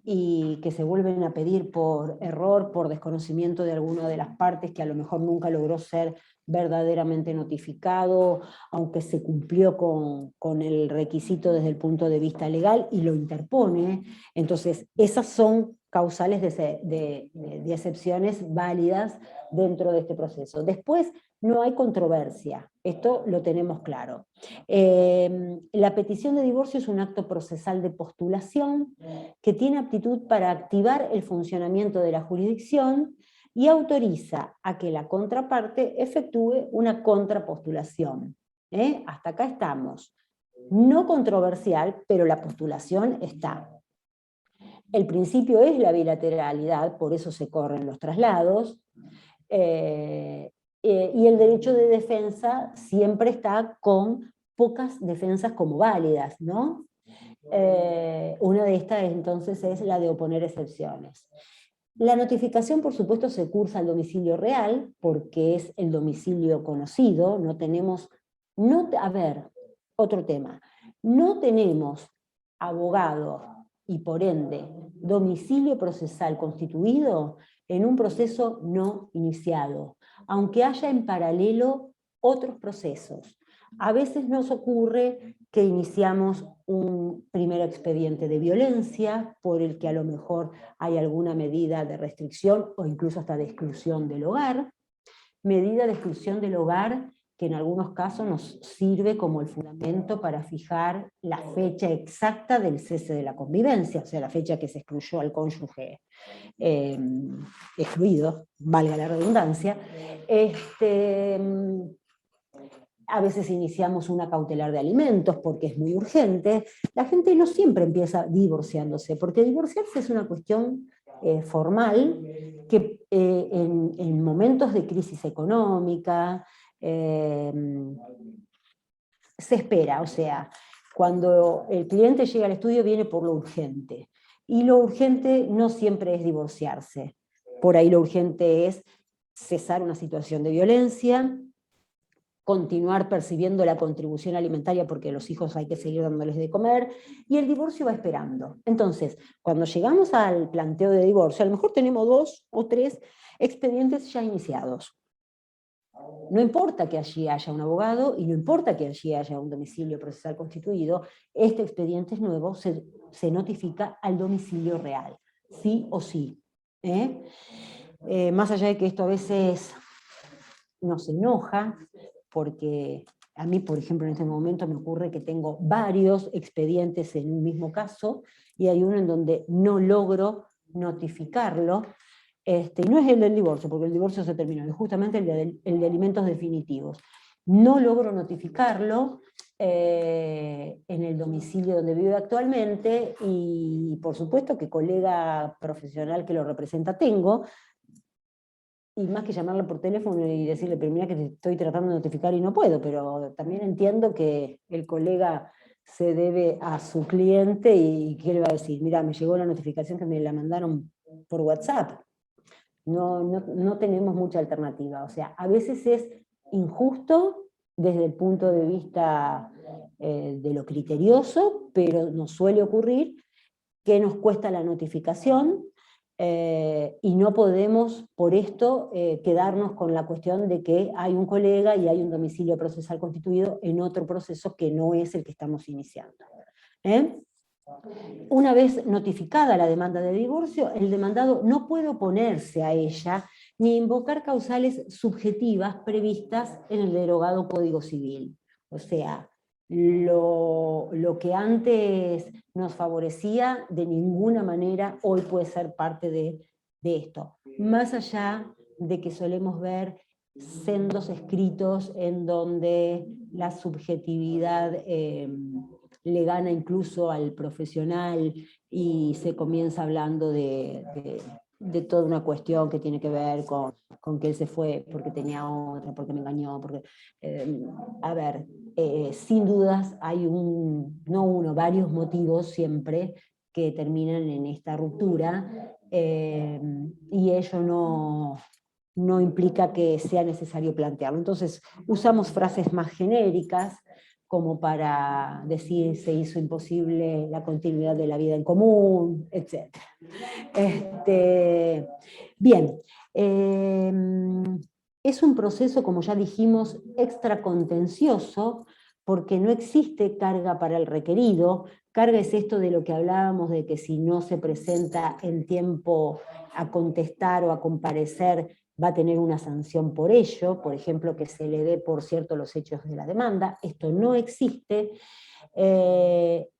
y que se vuelven a pedir por error, por desconocimiento de alguna de las partes, que a lo mejor nunca logró ser verdaderamente notificado, aunque se cumplió con el requisito desde el punto de vista legal y lo interpone. Entonces, esas son causales de excepciones válidas dentro de este proceso. Después, no hay controversia, esto lo tenemos claro. La petición de divorcio es un acto procesal de postulación que tiene aptitud para activar el funcionamiento de la jurisdicción y autoriza a que la contraparte efectúe una contrapostulación. Hasta acá estamos. No controversial, pero la postulación está. El principio es la bilateralidad, por eso se corren los traslados, y el derecho de defensa siempre está con pocas defensas como válidas, ¿no? Una de estas entonces es la de oponer excepciones. La notificación, por supuesto, se cursa al domicilio real, porque es el domicilio conocido. No tenemos, a ver, otro tema, no tenemos abogado y por ende domicilio procesal constituido en un proceso no iniciado, aunque haya en paralelo otros procesos. A veces nos ocurre que iniciamos un primer expediente de violencia por el que a lo mejor hay alguna medida de restricción o incluso hasta de exclusión del hogar. Medida de exclusión del hogar que en algunos casos nos sirve como el fundamento para fijar la fecha exacta del cese de la convivencia, o sea, la fecha que se excluyó al cónyuge excluido, valga la redundancia. A veces iniciamos una cautelar de alimentos porque es muy urgente. La gente no siempre empieza divorciándose, porque divorciarse es una cuestión formal que en momentos de crisis económica se espera, o sea, cuando el cliente llega al estudio viene por lo urgente, y lo urgente no siempre es divorciarse. Por ahí lo urgente es cesar una situación de violencia, continuar percibiendo la contribución alimentaria porque a los hijos hay que seguir dándoles de comer, y el divorcio va esperando. Entonces, cuando llegamos al planteo de divorcio, a lo mejor tenemos 2 o 3 expedientes ya iniciados. No importa que allí haya un abogado y no importa que allí haya un domicilio procesal constituido, este expediente nuevo se notifica al domicilio real, sí o sí. Más allá de que esto a veces nos enoja, porque a mí, por ejemplo, en este momento me ocurre que tengo varios expedientes en un mismo caso, y hay uno en donde no logro notificarlo, y no es el del divorcio, porque el divorcio se terminó, es justamente el de alimentos definitivos. No logro notificarlo en el domicilio donde vive actualmente, y por supuesto que colega profesional que lo representa tengo, y más que llamarla por teléfono y decirle, pero mira que te estoy tratando de notificar y no puedo, pero también entiendo que el colega se debe a su cliente, y ¿qué le va a decir? Mira, me llegó la notificación que me la mandaron por WhatsApp. No tenemos mucha alternativa. O sea, a veces es injusto desde el punto de vista de lo criterioso, pero nos suele ocurrir que nos cuesta la notificación, y no podemos por esto quedarnos con la cuestión de que hay un colega y hay un domicilio procesal constituido en otro proceso que no es el que estamos iniciando. Una vez notificada la demanda de divorcio, el demandado no puede oponerse a ella ni invocar causales subjetivas previstas en el derogado Código Civil. O sea, lo que antes nos favorecía, de ninguna manera hoy puede ser parte de esto. Más allá de que solemos ver sendos escritos en donde la subjetividad le gana incluso al profesional, y se comienza hablando de toda una cuestión que tiene que ver con que él se fue porque tenía otra, porque me engañó, porque, a ver, sin dudas hay varios motivos siempre que terminan en esta ruptura, y ello no implica que sea necesario plantearlo. Entonces usamos frases más genéricas, como para decir se hizo imposible la continuidad de la vida en común, etc. Bien, es un proceso, como ya dijimos, extracontencioso, porque no existe carga para el requerido. Carga es esto de lo que hablábamos, de que si no se presenta en tiempo a contestar o a comparecer, va a tener una sanción por ello, por ejemplo, que se le dé por cierto los hechos de la demanda. Esto no existe,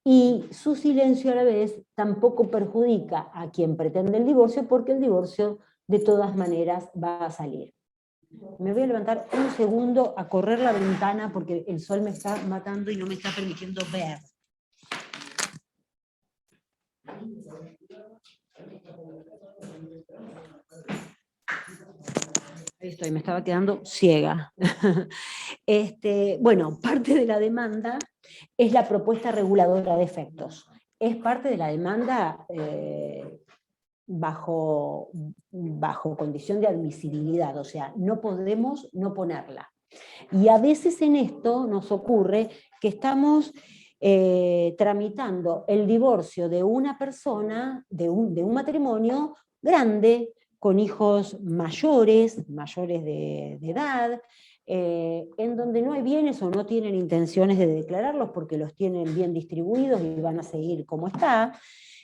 y su silencio a la vez tampoco perjudica a quien pretende el divorcio, porque el divorcio de todas maneras va a salir. Me voy a levantar un segundo a correr la ventana porque el sol me está matando y no me está permitiendo ver. Ahí estoy, me estaba quedando ciega. Bueno, parte de la demanda es la propuesta reguladora de efectos. Es parte de la demanda bajo condición de admisibilidad, o sea, no podemos no ponerla. Y a veces en esto nos ocurre que estamos tramitando el divorcio de una persona, de un matrimonio grande, con hijos mayores de edad, en donde no hay bienes o no tienen intenciones de declararlos porque los tienen bien distribuidos y van a seguir como está.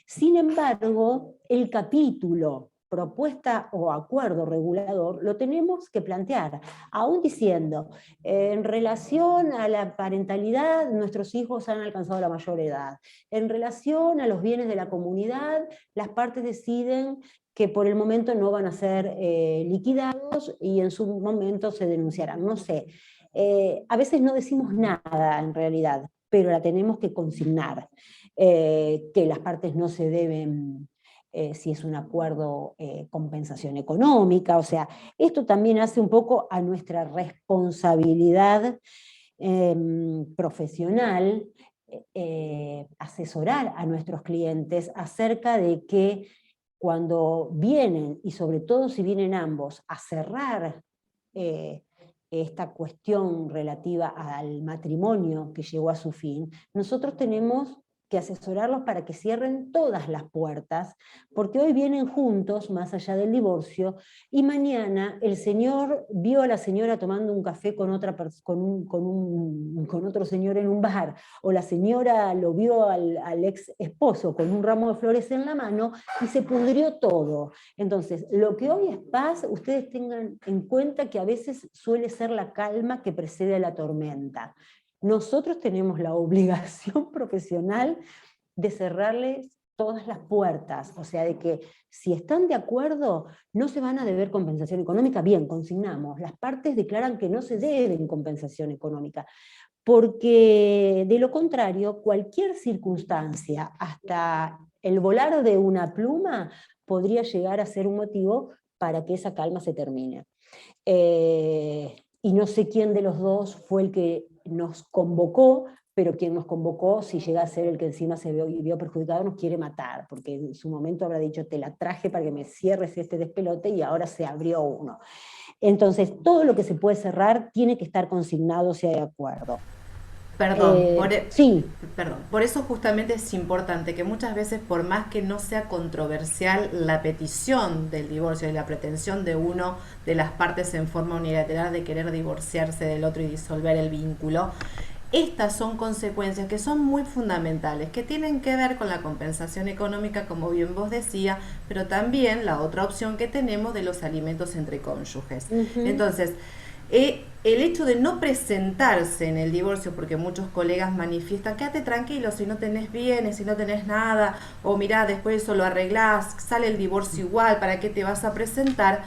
Sin embargo, el capítulo, propuesta o acuerdo regulador, lo tenemos que plantear, aún diciendo, en relación a la parentalidad, nuestros hijos han alcanzado la mayor edad. En relación a los bienes de la comunidad, las partes deciden que por el momento no van a ser liquidados y en su momento se denunciarán. No sé, a veces no decimos nada en realidad, pero la tenemos que consignar. Que las partes no se deben, si es un acuerdo, compensación económica. O sea, esto también hace un poco a nuestra responsabilidad profesional, asesorar a nuestros clientes acerca de que cuando vienen, y sobre todo si vienen ambos, a cerrar esta cuestión relativa al matrimonio que llegó a su fin, nosotros tenemos que asesorarlos para que cierren todas las puertas, porque hoy vienen juntos, más allá del divorcio, y mañana el señor vio a la señora tomando un café con otro señor en un bar, o la señora lo vio al ex esposo con un ramo de flores en la mano, y se pudrió todo. Entonces, lo que hoy es paz, ustedes tengan en cuenta que a veces suele ser la calma que precede a la tormenta. Nosotros tenemos la obligación profesional de cerrarles todas las puertas, o sea, de que si están de acuerdo, no se van a deber compensación económica. Bien, consignamos, las partes declaran que no se deben compensación económica, porque de lo contrario, cualquier circunstancia, hasta el volar de una pluma, podría llegar a ser un motivo para que esa calma se termine. Y no sé quién de los dos fue el que nos convocó, pero quien nos convocó, si llega a ser el que encima se vio perjudicado, nos quiere matar, porque en su momento habrá dicho, te la traje para que me cierres este despelote, y ahora se abrió uno. Entonces, todo lo que se puede cerrar tiene que estar consignado, si hay acuerdo. Perdón, Sí. perdón, por eso justamente es importante que muchas veces, por más que no sea controversial la petición del divorcio y la pretensión de uno de las partes en forma unilateral de querer divorciarse del otro y disolver el vínculo, estas son consecuencias que son muy fundamentales, que tienen que ver con la compensación económica, como bien vos decía, pero también la otra opción que tenemos de los alimentos entre cónyuges. Entonces, el hecho de no presentarse en el divorcio, porque muchos colegas manifiestan, quédate tranquilo, si no tenés bienes, si no tenés nada, o mirá, después eso lo arreglás, sale el divorcio igual, ¿para qué te vas a presentar?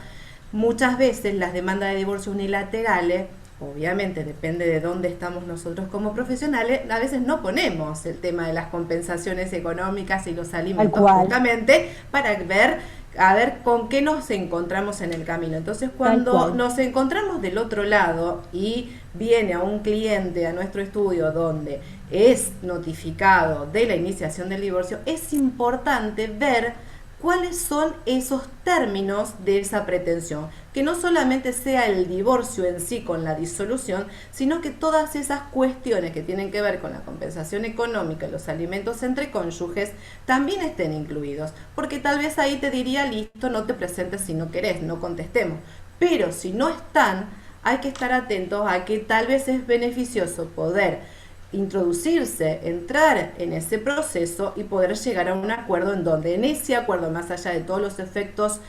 Muchas veces las demandas de divorcio unilaterales, obviamente depende de dónde estamos nosotros como profesionales, a veces no ponemos el tema de las compensaciones económicas y los alimentos justamente para ver a ver con qué nos encontramos en el camino. Entonces, cuando nos encontramos del otro lado y viene a un cliente a nuestro estudio donde es notificado de la iniciación del divorcio, es importante ver cuáles son esos términos de esa pretensión, que no solamente sea el divorcio en sí con la disolución, sino que todas esas cuestiones que tienen que ver con la compensación económica y los alimentos entre cónyuges también estén incluidos, porque tal vez ahí te diría, listo, no te presentes si no querés, no contestemos, pero si no están, hay que estar atentos a que tal vez es beneficioso poder introducirse, entrar en ese proceso y poder llegar a un acuerdo en donde en ese acuerdo, más allá de todos los efectos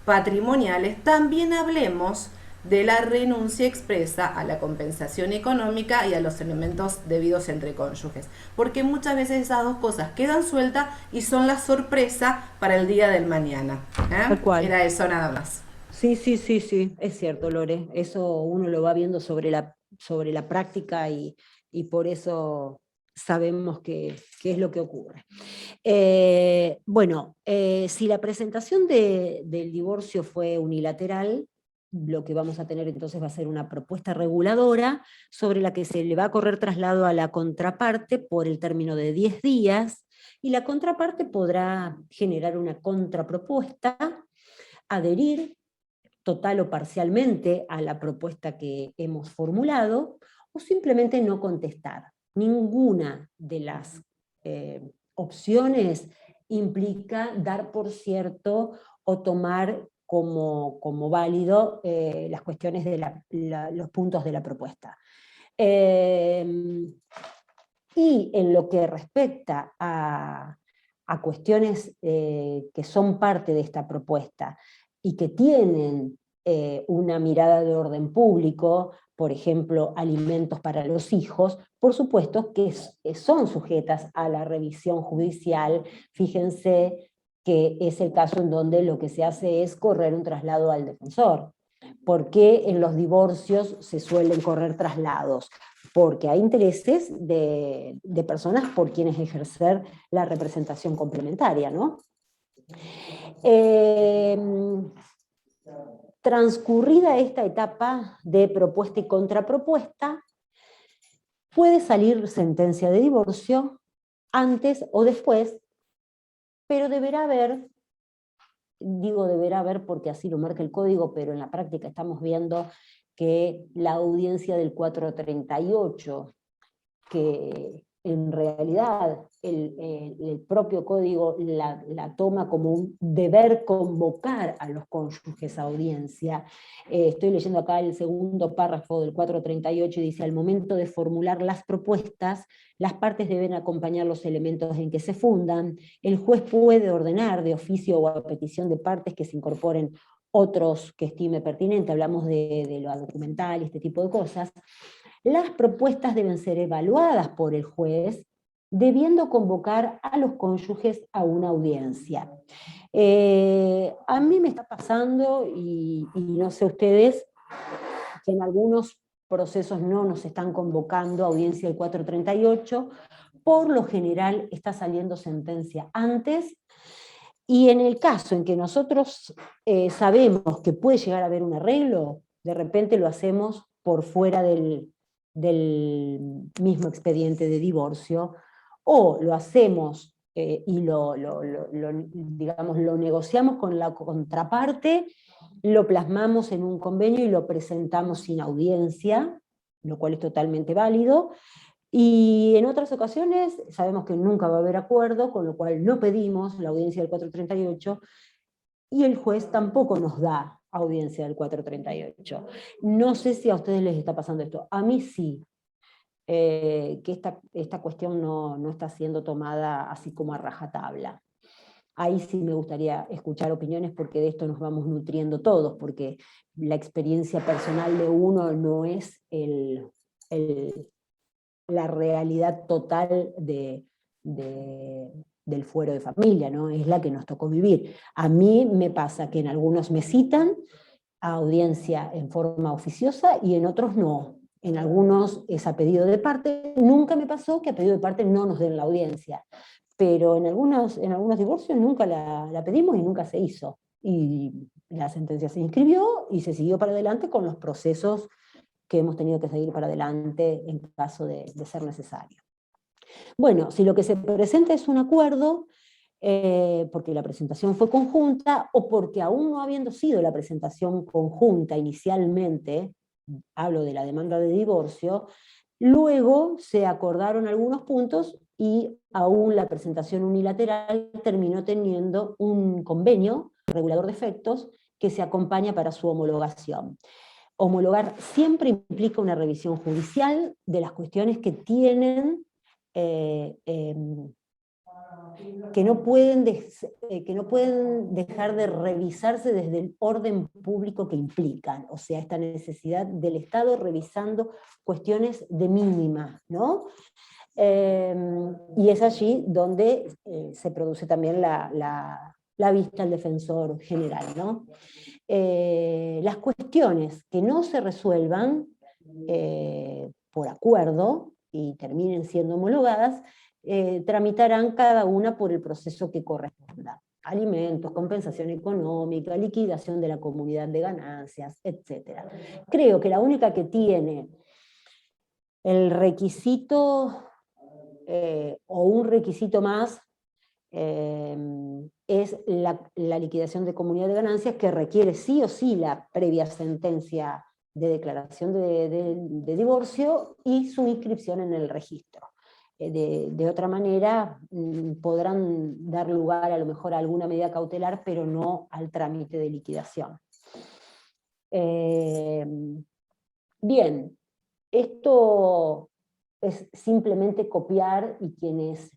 patrimoniales, también hablemos de la renuncia expresa a la compensación económica y a los elementos debidos entre cónyuges, porque muchas veces esas dos cosas quedan sueltas y son la sorpresa para el día del mañana. Era eso nada más. Sí, es cierto, Lore, eso uno lo va viendo sobre la práctica, y por eso sabemos qué es lo que ocurre. Si la presentación del divorcio fue unilateral, lo que vamos a tener entonces va a ser una propuesta reguladora sobre la que se le va a correr traslado a la contraparte por el término de 10 días, y la contraparte podrá generar una contrapropuesta, adherir total o parcialmente a la propuesta que hemos formulado, o simplemente no contestar. Ninguna de las opciones implica dar por cierto o tomar como válido las cuestiones de los puntos de la propuesta. Y en lo que respecta a cuestiones que son parte de esta propuesta y que tienen una mirada de orden público, por ejemplo, alimentos para los hijos, por supuesto que son sujetas a la revisión judicial. Fíjense que es el caso en donde lo que se hace es correr un traslado al defensor. ¿Por qué en los divorcios se suelen correr traslados? Porque hay intereses de personas por quienes ejercer la representación complementaria, ¿no? Transcurrida esta etapa de propuesta y contrapropuesta, puede salir sentencia de divorcio antes o después, pero deberá haber, digo deberá haber porque así lo marca el código, pero en la práctica estamos viendo que la audiencia del 438, que en realidad el propio código la toma como un deber convocar a los cónyuges a audiencia. Estoy leyendo acá el segundo párrafo del 438 y dice: al momento de formular las propuestas, las partes deben acompañar los elementos en que se fundan. El juez puede ordenar de oficio o a petición de partes que se incorporen otros que estime pertinente. Hablamos de lo documental y este tipo de cosas. Las propuestas deben ser evaluadas por el juez, debiendo convocar a los cónyuges a una audiencia. A mí me está pasando, y no sé ustedes, que en algunos procesos no nos están convocando a audiencia del 438, por lo general está saliendo sentencia antes, y en el caso en que nosotros sabemos que puede llegar a haber un arreglo, de repente lo hacemos por fuera del mismo expediente de divorcio, o lo hacemos y digamos, lo negociamos con la contraparte, lo plasmamos en un convenio y lo presentamos sin audiencia, lo cual es totalmente válido. Y en otras ocasiones sabemos que nunca va a haber acuerdo, con lo cual no pedimos la audiencia del 438, y el juez tampoco nos da audiencia del 438. No sé si a ustedes les está pasando esto. A mí sí, que esta cuestión no está siendo tomada así como a rajatabla. Ahí sí me gustaría escuchar opiniones, porque de esto nos vamos nutriendo todos, porque la experiencia personal de uno no es la realidad total del fuero de familia, ¿no? Es la que nos tocó vivir. A mí me pasa que en algunos me citan a audiencia en forma oficiosa y en otros no. En algunos es a pedido de parte. Nunca me pasó que a pedido de parte no nos den la audiencia, pero en algunos divorcios nunca la pedimos y nunca se hizo. Y la sentencia se inscribió y se siguió para adelante con los procesos que hemos tenido que seguir para adelante en caso de ser necesario. Bueno, si lo que se presenta es un acuerdo, porque la presentación fue conjunta, o porque aún no habiendo sido la presentación conjunta inicialmente, hablo de la demanda de divorcio, luego se acordaron algunos puntos y aún la presentación unilateral terminó teniendo un convenio regulador de efectos que se acompaña para su homologación. Homologar siempre implica una revisión judicial de las cuestiones que tienen, que no pueden dejar de revisarse desde el orden público que implican, o sea, esta necesidad del Estado revisando cuestiones de mínima, ¿no? Y es allí donde se produce también la vista al defensor general, ¿no? Las cuestiones que no se resuelvan por acuerdo y terminen siendo homologadas, tramitarán cada una por el proceso que corresponda. Alimentos, compensación económica, liquidación de la comunidad de ganancias, etc. Creo que la única que tiene el requisito o un requisito más es la liquidación de comunidad de ganancias, que requiere sí o sí la previa sentencia de declaración de divorcio y su inscripción en el registro. De otra manera podrán dar lugar a lo mejor a alguna medida cautelar, pero no al trámite de liquidación. Bien, esto es simplemente copiar, y quienes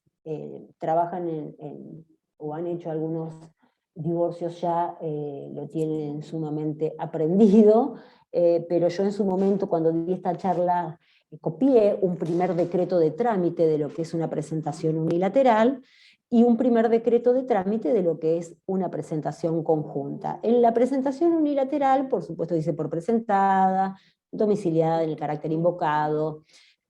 trabajan o han hecho algunos divorcios ya lo tienen sumamente aprendido, pero yo en su momento, cuando di esta charla, copié un primer decreto de trámite de lo que es una presentación unilateral y un primer decreto de trámite de lo que es una presentación conjunta. En la presentación unilateral, por supuesto, dice por presentada, domiciliada en el carácter invocado,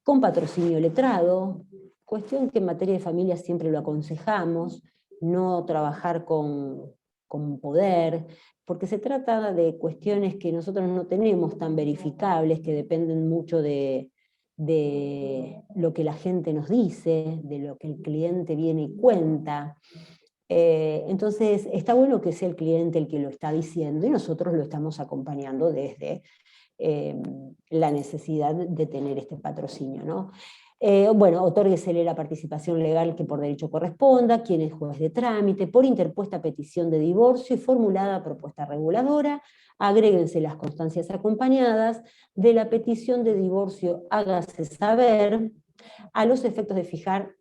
con patrocinio letrado, cuestión que en materia de familia siempre lo aconsejamos, no trabajar con poder, porque se trata de cuestiones que nosotros no tenemos tan verificables, que dependen mucho de lo que la gente nos dice, de lo que el cliente viene y cuenta. Entonces está bueno que sea el cliente el que lo está diciendo y nosotros lo estamos acompañando desde la necesidad de tener este patrocinio, ¿no? Bueno, otórguesele la participación legal que por derecho corresponda, quien es juez de trámite, por interpuesta petición de divorcio y formulada propuesta reguladora, agréguense las constancias acompañadas de la petición de divorcio, hágase saber, a los efectos de fijar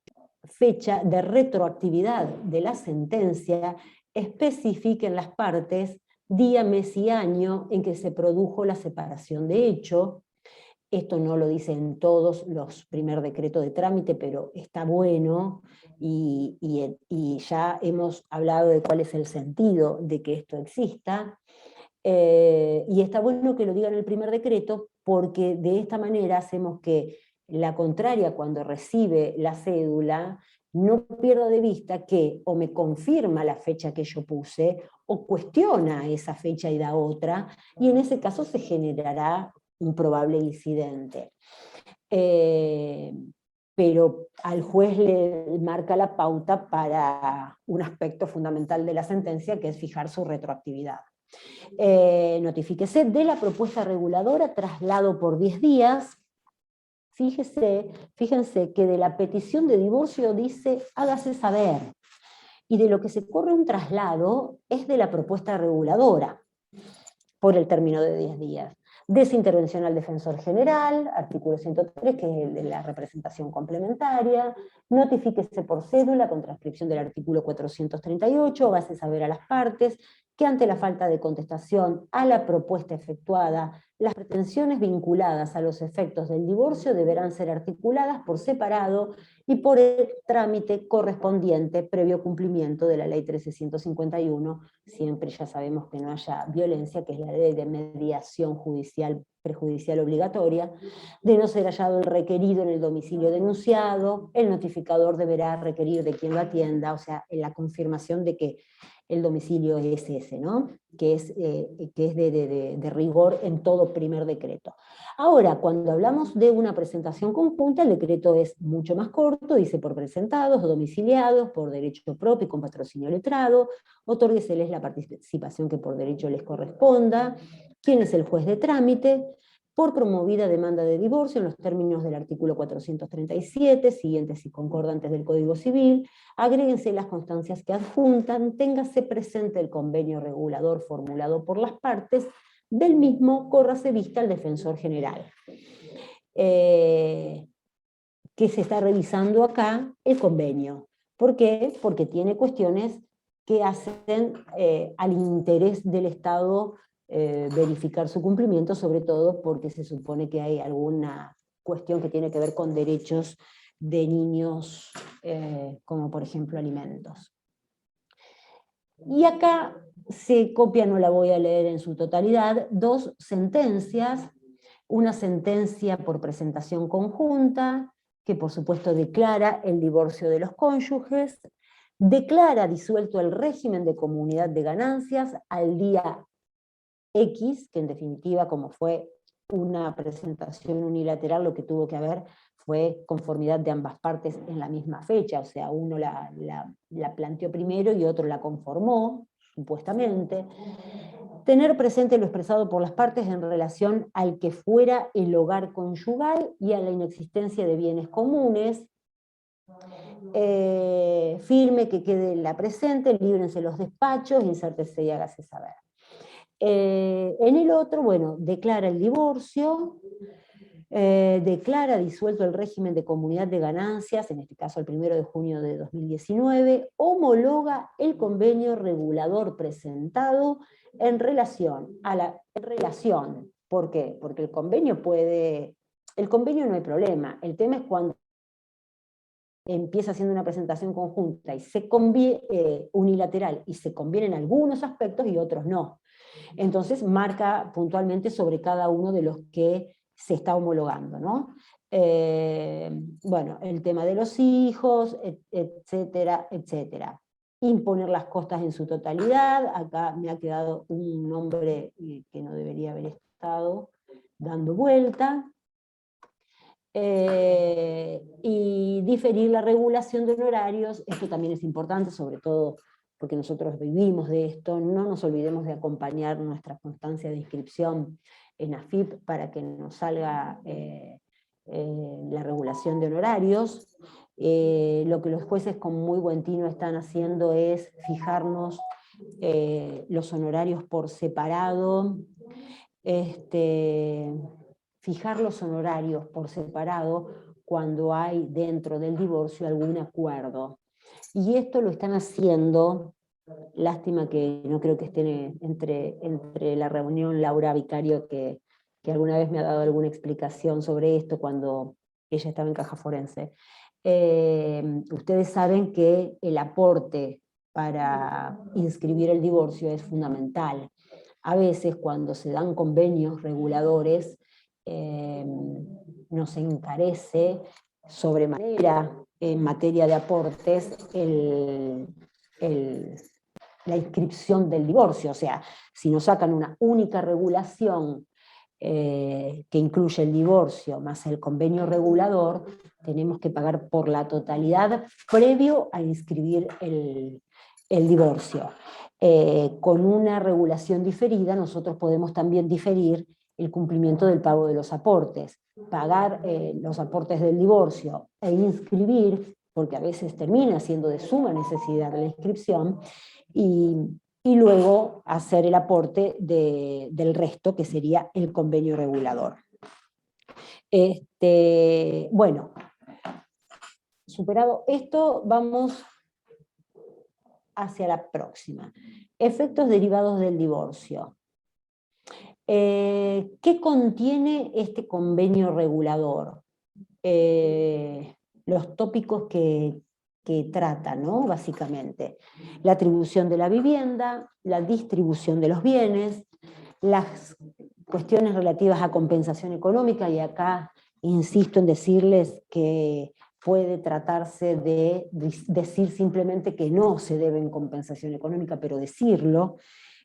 fecha de retroactividad de la sentencia, especifiquen las partes, día, mes y año en que se produjo la separación de hecho. Esto no lo dicen todos los primer decretos de trámite, pero está bueno y ya hemos hablado de cuál es el sentido de que esto exista. Y está bueno que lo diga en el primer decreto, porque de esta manera hacemos que la contraria, cuando recibe la cédula, no pierda de vista que o me confirma la fecha que yo puse, o cuestiona esa fecha y da otra, y en ese caso se generará un probable incidente. Pero al juez le marca la pauta para un aspecto fundamental de la sentencia, que es fijar su retroactividad. Notifíquese de la propuesta reguladora, traslado por 10 días. Fíjense que de la petición de divorcio dice hágase saber, y de lo que se corre un traslado es de la propuesta reguladora, por el término de 10 días. Desintervención al defensor general, artículo 103, que es el de la representación complementaria. Notifíquese por cédula, con transcripción del artículo 438, hágase saber a las partes que ante la falta de contestación a la propuesta efectuada, las pretensiones vinculadas a los efectos del divorcio deberán ser articuladas por separado y por el trámite correspondiente previo cumplimiento de la ley 13151, siempre ya sabemos que no haya violencia, que es la ley de mediación judicial prejudicial obligatoria. De no ser hallado el requerido en el domicilio denunciado, el notificador deberá requerir de quien lo atienda, o sea, en la confirmación de que el domicilio es ese, ¿no? Que es de rigor en todo primer decreto. Ahora, cuando hablamos de una presentación conjunta, el decreto es mucho más corto, dice por presentados o domiciliados, por derecho propio y con patrocinio letrado, otórgueseles la participación que por derecho les corresponda, quién es el juez de trámite, por promovida demanda de divorcio en los términos del artículo 437, siguientes y concordantes del Código Civil, agréguense las constancias que adjuntan, téngase presente el convenio regulador formulado por las partes, del mismo córrase vista al defensor general. Que se está revisando acá el convenio. ¿Por qué? Porque tiene cuestiones que hacen al interés del Estado verificar su cumplimiento, sobre todo porque se supone que hay alguna cuestión que tiene que ver con derechos de niños, como por ejemplo alimentos. Y acá se copia, no la voy a leer en su totalidad, dos sentencias, una sentencia por presentación conjunta, que por supuesto declara el divorcio de los cónyuges, declara disuelto el régimen de comunidad de ganancias al día X, que en definitiva, como fue una presentación unilateral, lo que tuvo que haber fue conformidad de ambas partes en la misma fecha, o sea, uno la planteó primero y otro la conformó, supuestamente. Tener presente lo expresado por las partes en relación al que fuera el hogar conyugal y a la inexistencia de bienes comunes. Firme que quede la presente, líbrense los despachos, insértese y hágase saber. En el otro, bueno, declara el divorcio, declara disuelto el régimen de comunidad de ganancias, en este caso el 1 de junio de 2019, homologa el convenio regulador presentado en relación a la relación. ¿Por qué? Porque el convenio no hay problema, el tema es cuando empieza haciendo una presentación conjunta y se unilateral y se convienen algunos aspectos y otros no. Entonces marca puntualmente sobre cada uno de los que se está homologando, ¿no? Bueno, el tema de los hijos, etcétera, etcétera. Imponer las costas en su totalidad, acá me ha quedado un nombre que no debería haber estado dando vuelta. Y diferir la regulación de honorarios, esto también es importante, sobre todo porque nosotros vivimos de esto, no nos olvidemos de acompañar nuestra constancia de inscripción en AFIP para que nos salga la regulación de honorarios. Lo que los jueces con muy buen tino están haciendo es fijarnos los honorarios por separado, fijar los honorarios por separado cuando hay dentro del divorcio algún acuerdo. Y esto lo están haciendo, lástima que no creo que esté entre la reunión Laura Vicario, que alguna vez me ha dado alguna explicación sobre esto cuando ella estaba en Caja Forense. Ustedes saben que el aporte para inscribir el divorcio es fundamental. A veces cuando se dan convenios reguladores, nos encarece sobremanera en materia de aportes la inscripción del divorcio. O sea, si nos sacan una única regulación que incluye el divorcio más el convenio regulador, tenemos que pagar por la totalidad previo a inscribir el divorcio. Con una regulación diferida nosotros podemos también diferir el cumplimiento del pago de los aportes, pagar los aportes del divorcio e inscribir, porque a veces termina siendo de suma necesidad la inscripción, y luego hacer el aporte del resto, que sería el convenio regulador. Bueno, superado esto, vamos hacia la próxima. Efectos derivados del divorcio. ¿Qué contiene este convenio regulador? Los tópicos que trata, ¿no? Básicamente, la atribución de la vivienda, la distribución de los bienes, las cuestiones relativas a compensación económica, y acá insisto en decirles que puede tratarse de decir simplemente que no se debe en compensación económica, pero decirlo.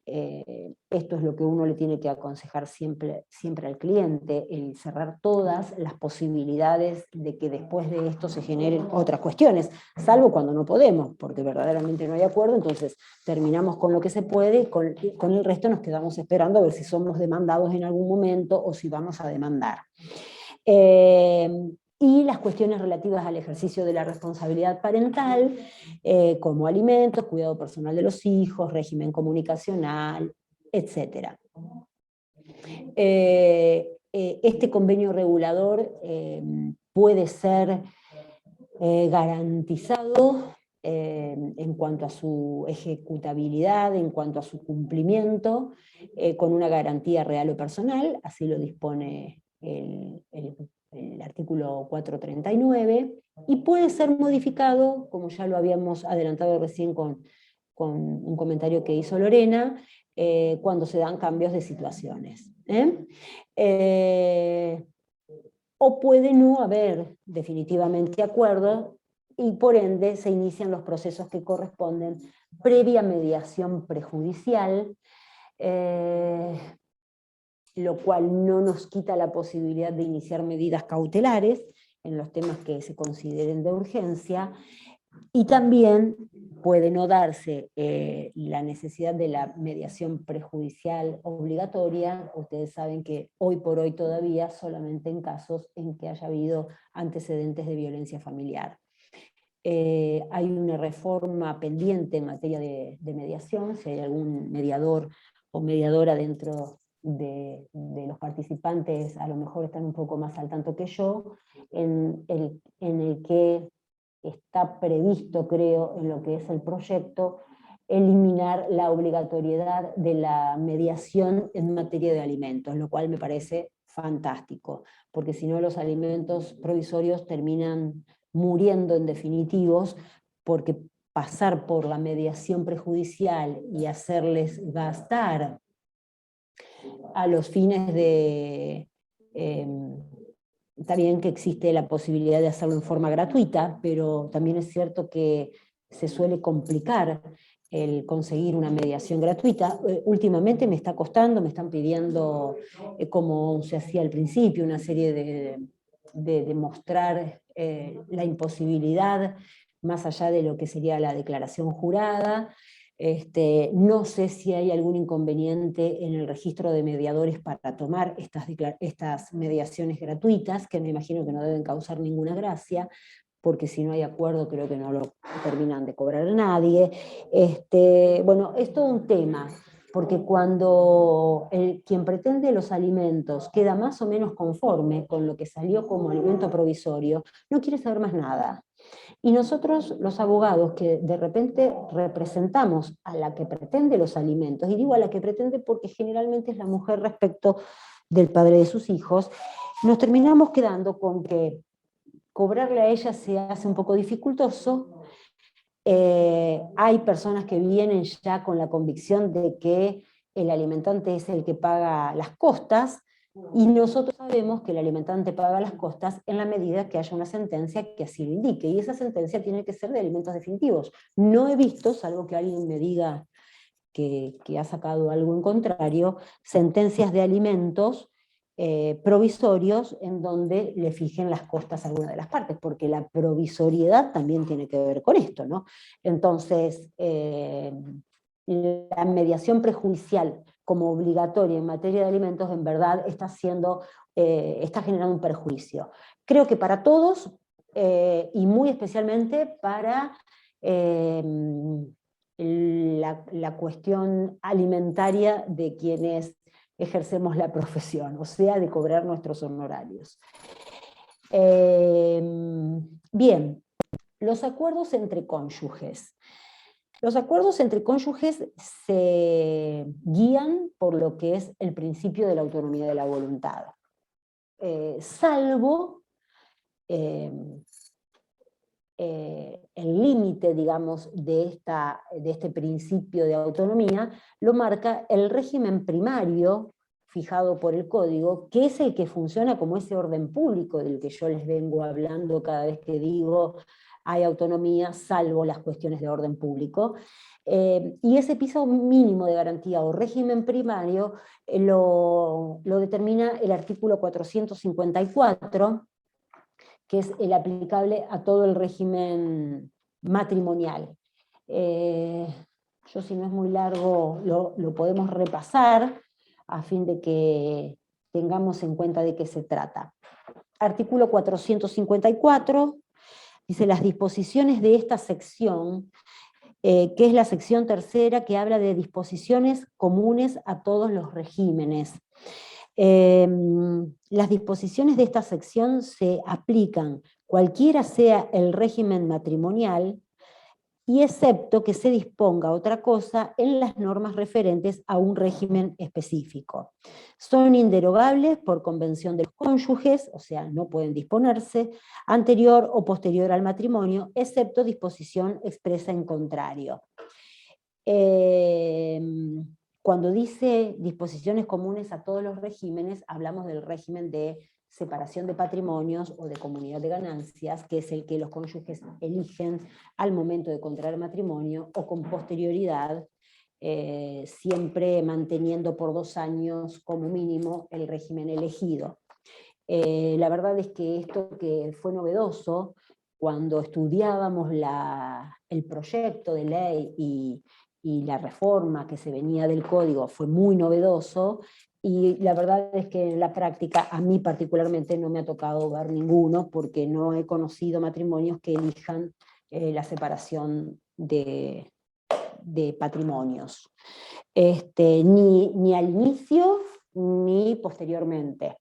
Esto es lo que uno le tiene que aconsejar siempre al cliente, el cerrar todas las posibilidades de que después de esto se generen otras cuestiones, salvo cuando no podemos, porque verdaderamente no hay acuerdo. Entonces terminamos con lo que se puede, con el resto nos quedamos esperando a ver si somos demandados en algún momento o si vamos a demandar. Y las cuestiones relativas al ejercicio de la responsabilidad parental, como alimentos, cuidado personal de los hijos, régimen comunicacional, etc. Este convenio regulador puede ser garantizado en cuanto a su ejecutabilidad, en cuanto a su cumplimiento, con una garantía real o personal, así lo dispone el artículo 439, y puede ser modificado, como ya lo habíamos adelantado recién con un comentario que hizo Lorena, cuando se dan cambios de situaciones. O puede no haber definitivamente acuerdo, y por ende se inician los procesos que corresponden previa mediación prejudicial, lo cual no nos quita la posibilidad de iniciar medidas cautelares en los temas que se consideren de urgencia, y también puede no darse la necesidad de la mediación prejudicial obligatoria. Ustedes saben que hoy por hoy todavía solamente en casos en que haya habido antecedentes de violencia familiar. Hay una reforma pendiente en materia de mediación. Si hay algún mediador o mediadora dentro de los participantes, a lo mejor están un poco más al tanto que yo, en el que está previsto, creo, en lo que es el proyecto, eliminar la obligatoriedad de la mediación en materia de alimentos, lo cual me parece fantástico, porque si no los alimentos provisorios terminan muriendo en definitivos, porque pasar por la mediación prejudicial y hacerles gastar a los fines de... Está bien que existe la posibilidad de hacerlo en forma gratuita, pero también es cierto que se suele complicar el conseguir una mediación gratuita. Últimamente me está costando, me están pidiendo, como se hacía al principio, una serie de demostrar la imposibilidad, más allá de lo que sería la declaración jurada. No sé si hay algún inconveniente en el registro de mediadores para tomar estas mediaciones gratuitas, que me imagino que no deben causar ninguna gracia, porque si no hay acuerdo creo que no lo terminan de cobrar a nadie. Bueno, es todo un tema, porque cuando quien pretende los alimentos queda más o menos conforme con lo que salió como alimento provisorio, no quiere saber más nada. Y nosotros, los abogados, que de repente representamos a la que pretende los alimentos, y digo a la que pretende porque generalmente es la mujer respecto del padre de sus hijos, nos terminamos quedando con que cobrarle a ella se hace un poco dificultoso. Hay personas que vienen ya con la convicción de que el alimentante es el que paga las costas, y nosotros sabemos que el alimentante paga las costas en la medida que haya una sentencia que así lo indique, y esa sentencia tiene que ser de alimentos definitivos. No he visto, salvo que alguien me diga que ha sacado algo en contrario, sentencias de alimentos provisorios en donde le fijen las costas a alguna de las partes, porque la provisoriedad también tiene que ver con esto, ¿no? Entonces, la mediación prejudicial como obligatoria en materia de alimentos en verdad está generando un perjuicio. Creo que para todos, y muy especialmente para la cuestión alimentaria de quienes ejercemos la profesión, o sea, de cobrar nuestros honorarios. Bien, los acuerdos entre cónyuges. Los acuerdos entre cónyuges se guían por lo que es el principio de la autonomía de la voluntad, salvo el límite, digamos, de este principio de autonomía lo marca el régimen primario fijado por el Código, que es el que funciona como ese orden público del que yo les vengo hablando cada vez que digo hay autonomía, salvo las cuestiones de orden público. Y ese piso mínimo de garantía o régimen primario lo determina el artículo 454, que es el aplicable a todo el régimen matrimonial. Yo, si no es muy largo, lo podemos repasar a fin de que tengamos en cuenta de qué se trata. Artículo 454 dice: las disposiciones de esta sección, que es la sección tercera, que habla de disposiciones comunes a todos los regímenes. Las disposiciones de esta sección se aplican cualquiera sea el régimen matrimonial, y excepto que se disponga otra cosa en las normas referentes a un régimen específico. Son inderogables por convención de los cónyuges, o sea, no pueden disponerse anterior o posterior al matrimonio, excepto disposición expresa en contrario. Cuando dice disposiciones comunes a todos los regímenes, hablamos del régimen de separación de patrimonios o de comunidad de ganancias, que es el que los cónyuges eligen al momento de contraer matrimonio o con posterioridad, siempre manteniendo por 2 años como mínimo el régimen elegido. La verdad es que esto que fue novedoso cuando estudiábamos el proyecto de ley y la reforma que se venía del Código, fue muy novedoso, y la verdad es que en la práctica a mí particularmente no me ha tocado ver ninguno, porque no he conocido matrimonios que elijan la separación de patrimonios, ni al inicio ni posteriormente.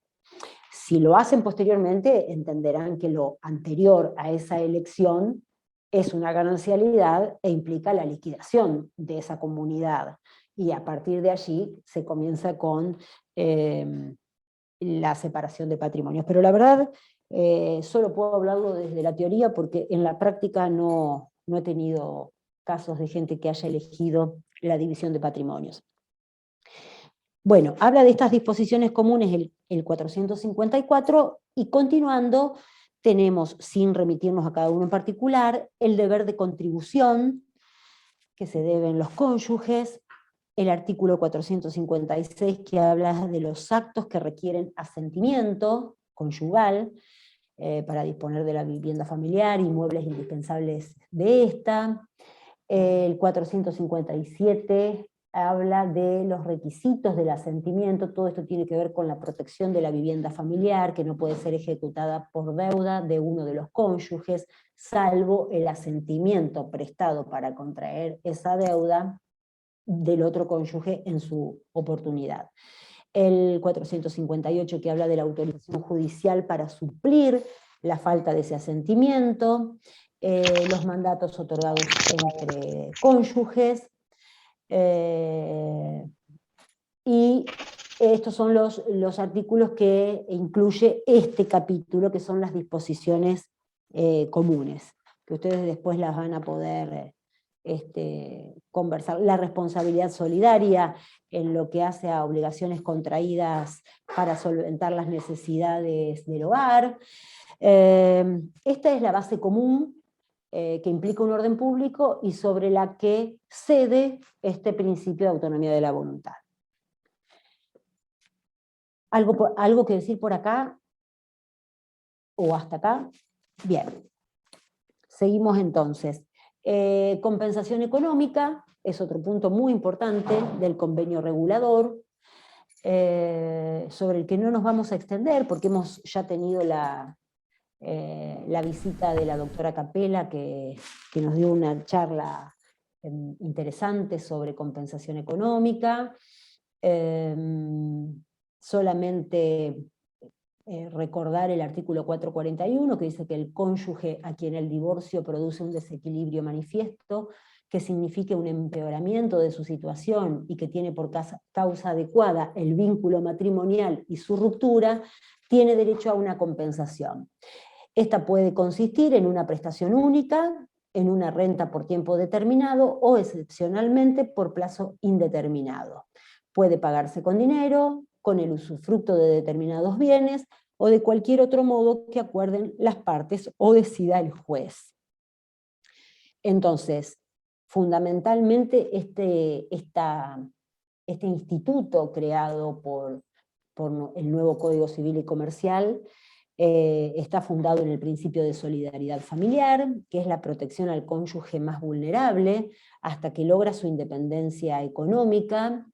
Si lo hacen posteriormente, entenderán que lo anterior a esa elección es una ganancialidad e implica la liquidación de esa comunidad. Y a partir de allí se comienza con la separación de patrimonios. Pero la verdad, solo puedo hablarlo desde la teoría, porque en la práctica no he tenido casos de gente que haya elegido la división de patrimonios. Bueno, habla de estas disposiciones comunes el 454, y continuando tenemos, sin remitirnos a cada uno en particular, el deber de contribución que se deben los cónyuges, el artículo 456, que habla de los actos que requieren asentimiento conyugal para disponer de la vivienda familiar y muebles indispensables de esta, El 457 habla de los requisitos del asentimiento. Todo esto tiene que ver con la protección de la vivienda familiar, que no puede ser ejecutada por deuda de uno de los cónyuges, salvo el asentimiento prestado para contraer esa deuda del otro cónyuge en su oportunidad. El 458 que habla de la autorización judicial para suplir la falta de ese asentimiento, los mandatos otorgados entre cónyuges, y estos son los artículos que incluye este capítulo, que son las disposiciones comunes, que ustedes después las van a poder conversar. La responsabilidad solidaria en lo que hace a obligaciones contraídas para solventar las necesidades del hogar. Esta es la base común que implica un orden público y sobre la que cede este principio de autonomía de la voluntad. ¿Algo que decir por acá? ¿O hasta acá? Bien. Seguimos entonces. Compensación económica es otro punto muy importante del convenio regulador, sobre el que no nos vamos a extender porque hemos ya tenido la visita de la doctora Capella, que nos dio una charla interesante sobre compensación económica. Solamente recordar el artículo 441, que dice que el cónyuge a quien el divorcio produce un desequilibrio manifiesto, que signifique un empeoramiento de su situación y que tiene por causa adecuada el vínculo matrimonial y su ruptura, tiene derecho a una compensación. Esta puede consistir en una prestación única, en una renta por tiempo determinado o excepcionalmente por plazo indeterminado. Puede pagarse con dinero, con el usufructo de determinados bienes o de cualquier otro modo que acuerden las partes o decida el juez. Entonces, fundamentalmente este instituto creado por el nuevo Código Civil y Comercial está fundado en el principio de solidaridad familiar, que es la protección al cónyuge más vulnerable hasta que logra su independencia económica,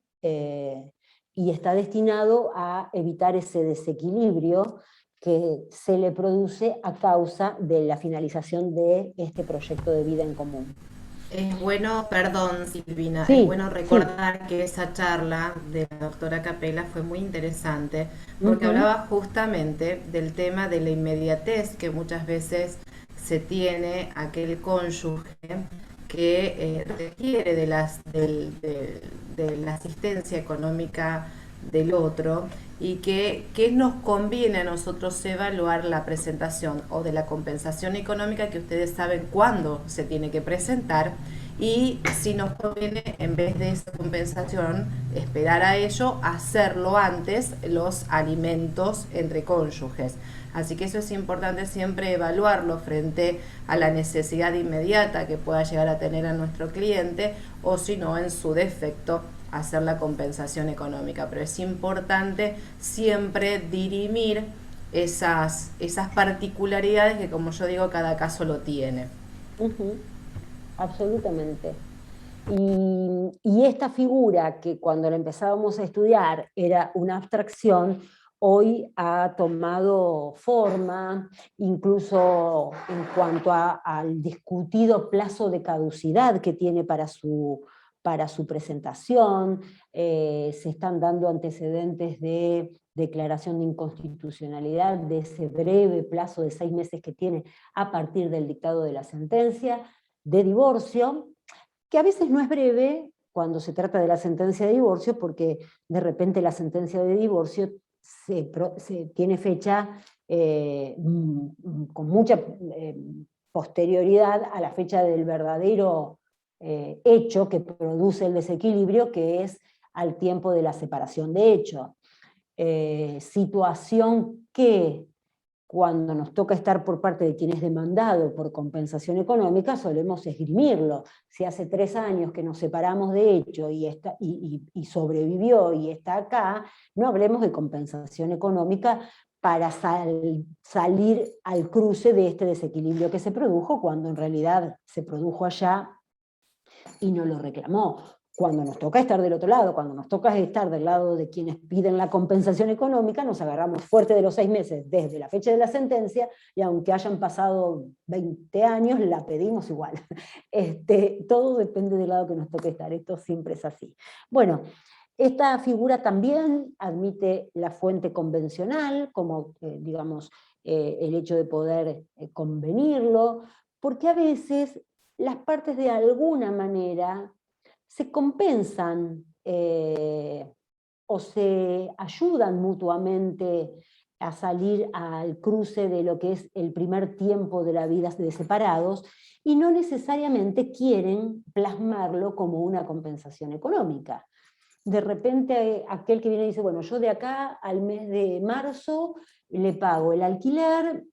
y está destinado a evitar ese desequilibrio que se le produce a causa de la finalización de este proyecto de vida en común. Es bueno, perdón Silvina, Sí, es bueno recordar que esa charla de la doctora Capella fue muy interesante porque hablaba justamente del tema de la inmediatez que muchas veces se tiene aquel cónyuge que requiere de la asistencia económica del otro y que nos conviene a nosotros evaluar la presentación o de la compensación económica, que ustedes saben cuándo se tiene que presentar, y si nos conviene, en vez de esa compensación, esperar a ello, hacerlo antes los alimentos entre cónyuges. Así que eso es importante siempre evaluarlo frente a la necesidad inmediata que pueda llegar a tener a nuestro cliente, o si no, en su defecto, hacer la compensación económica. Pero es importante siempre dirimir esas particularidades que, como yo digo, cada caso lo tiene. Absolutamente. Y esta figura, que cuando la empezábamos a estudiar era una abstracción, hoy ha tomado forma, incluso en cuanto al discutido plazo de caducidad que tiene para su presentación. Se están dando antecedentes de declaración de inconstitucionalidad de ese breve plazo de 6 meses que tiene a partir del dictado de la sentencia de divorcio, que a veces no es breve cuando se trata de la sentencia de divorcio, porque de repente la sentencia de divorcio se tiene fecha con mucha posterioridad a la fecha del verdadero hecho que produce el desequilibrio, que es al tiempo de la separación de hecho. Situación que, cuando nos toca estar por parte de quien es demandado por compensación económica, solemos esgrimirlo. Si hace 3 años que nos separamos de hecho y sobrevivió y está acá, no hablemos de compensación económica para salir al cruce de este desequilibrio que se produjo, cuando en realidad se produjo allá y no lo reclamó. Cuando nos toca estar del otro lado, cuando nos toca estar del lado de quienes piden la compensación económica, nos agarramos fuerte de los 6 meses desde la fecha de la sentencia, y aunque hayan pasado 20 años, la pedimos igual. Todo depende del lado que nos toque estar, esto siempre es así. Bueno, esta figura también admite la fuente convencional, como, digamos, el hecho de poder convenirlo, porque a veces las partes de alguna manera se compensan o se ayudan mutuamente a salir al cruce de lo que es el primer tiempo de la vida de separados, y no necesariamente quieren plasmarlo como una compensación económica. De repente aquel que viene y dice, bueno, yo de acá al mes de marzo le pago el alquiler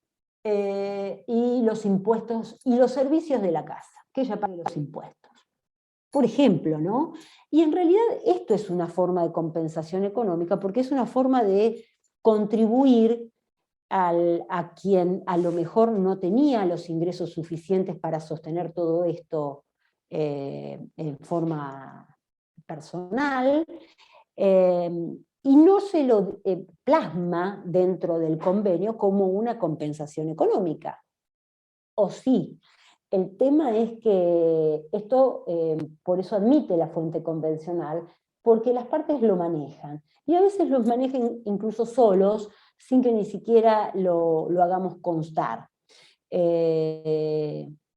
y los impuestos y los servicios de la casa, que ella pague los impuestos, por ejemplo, ¿no? Y en realidad esto es una forma de compensación económica, porque es una forma de contribuir a quien a lo mejor no tenía los ingresos suficientes para sostener todo esto en forma personal, y no se lo plasma dentro del convenio como una compensación económica. O sí. El tema es que esto, por eso admite la fuente convencional, porque las partes lo manejan. Y a veces los manejan incluso solos, sin que ni siquiera lo hagamos constar.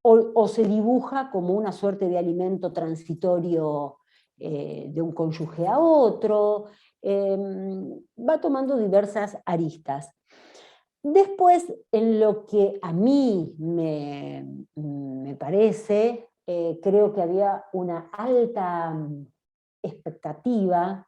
O se dibuja como una suerte de alimento transitorio de un cónyuge a otro. Va tomando diversas aristas. Después, en lo que a mí me parece, creo que había una alta expectativa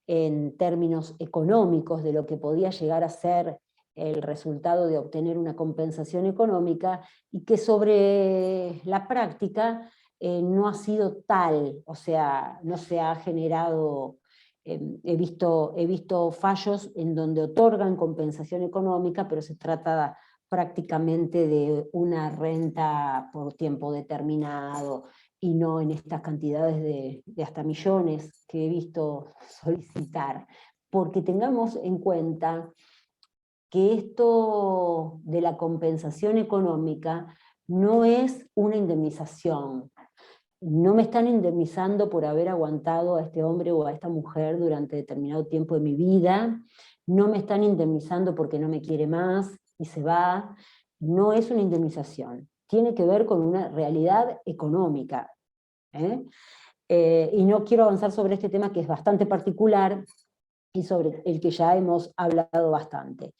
en términos económicos de lo que podía llegar a ser el resultado de obtener una compensación económica, y que sobre la práctica no ha sido tal, o sea, no se ha generado. He visto fallos en donde otorgan compensación económica, pero se trata prácticamente de una renta por tiempo determinado, y no en estas cantidades de hasta millones que he visto solicitar. Porque tengamos en cuenta que esto de la compensación económica no es una indemnización. No me están indemnizando por haber aguantado a este hombre o a esta mujer durante determinado tiempo de mi vida, no me están indemnizando porque no me quiere más y se va. No es una indemnización, tiene que ver con una realidad económica. Y no quiero avanzar sobre este tema, que es bastante particular y sobre el que ya hemos hablado bastante.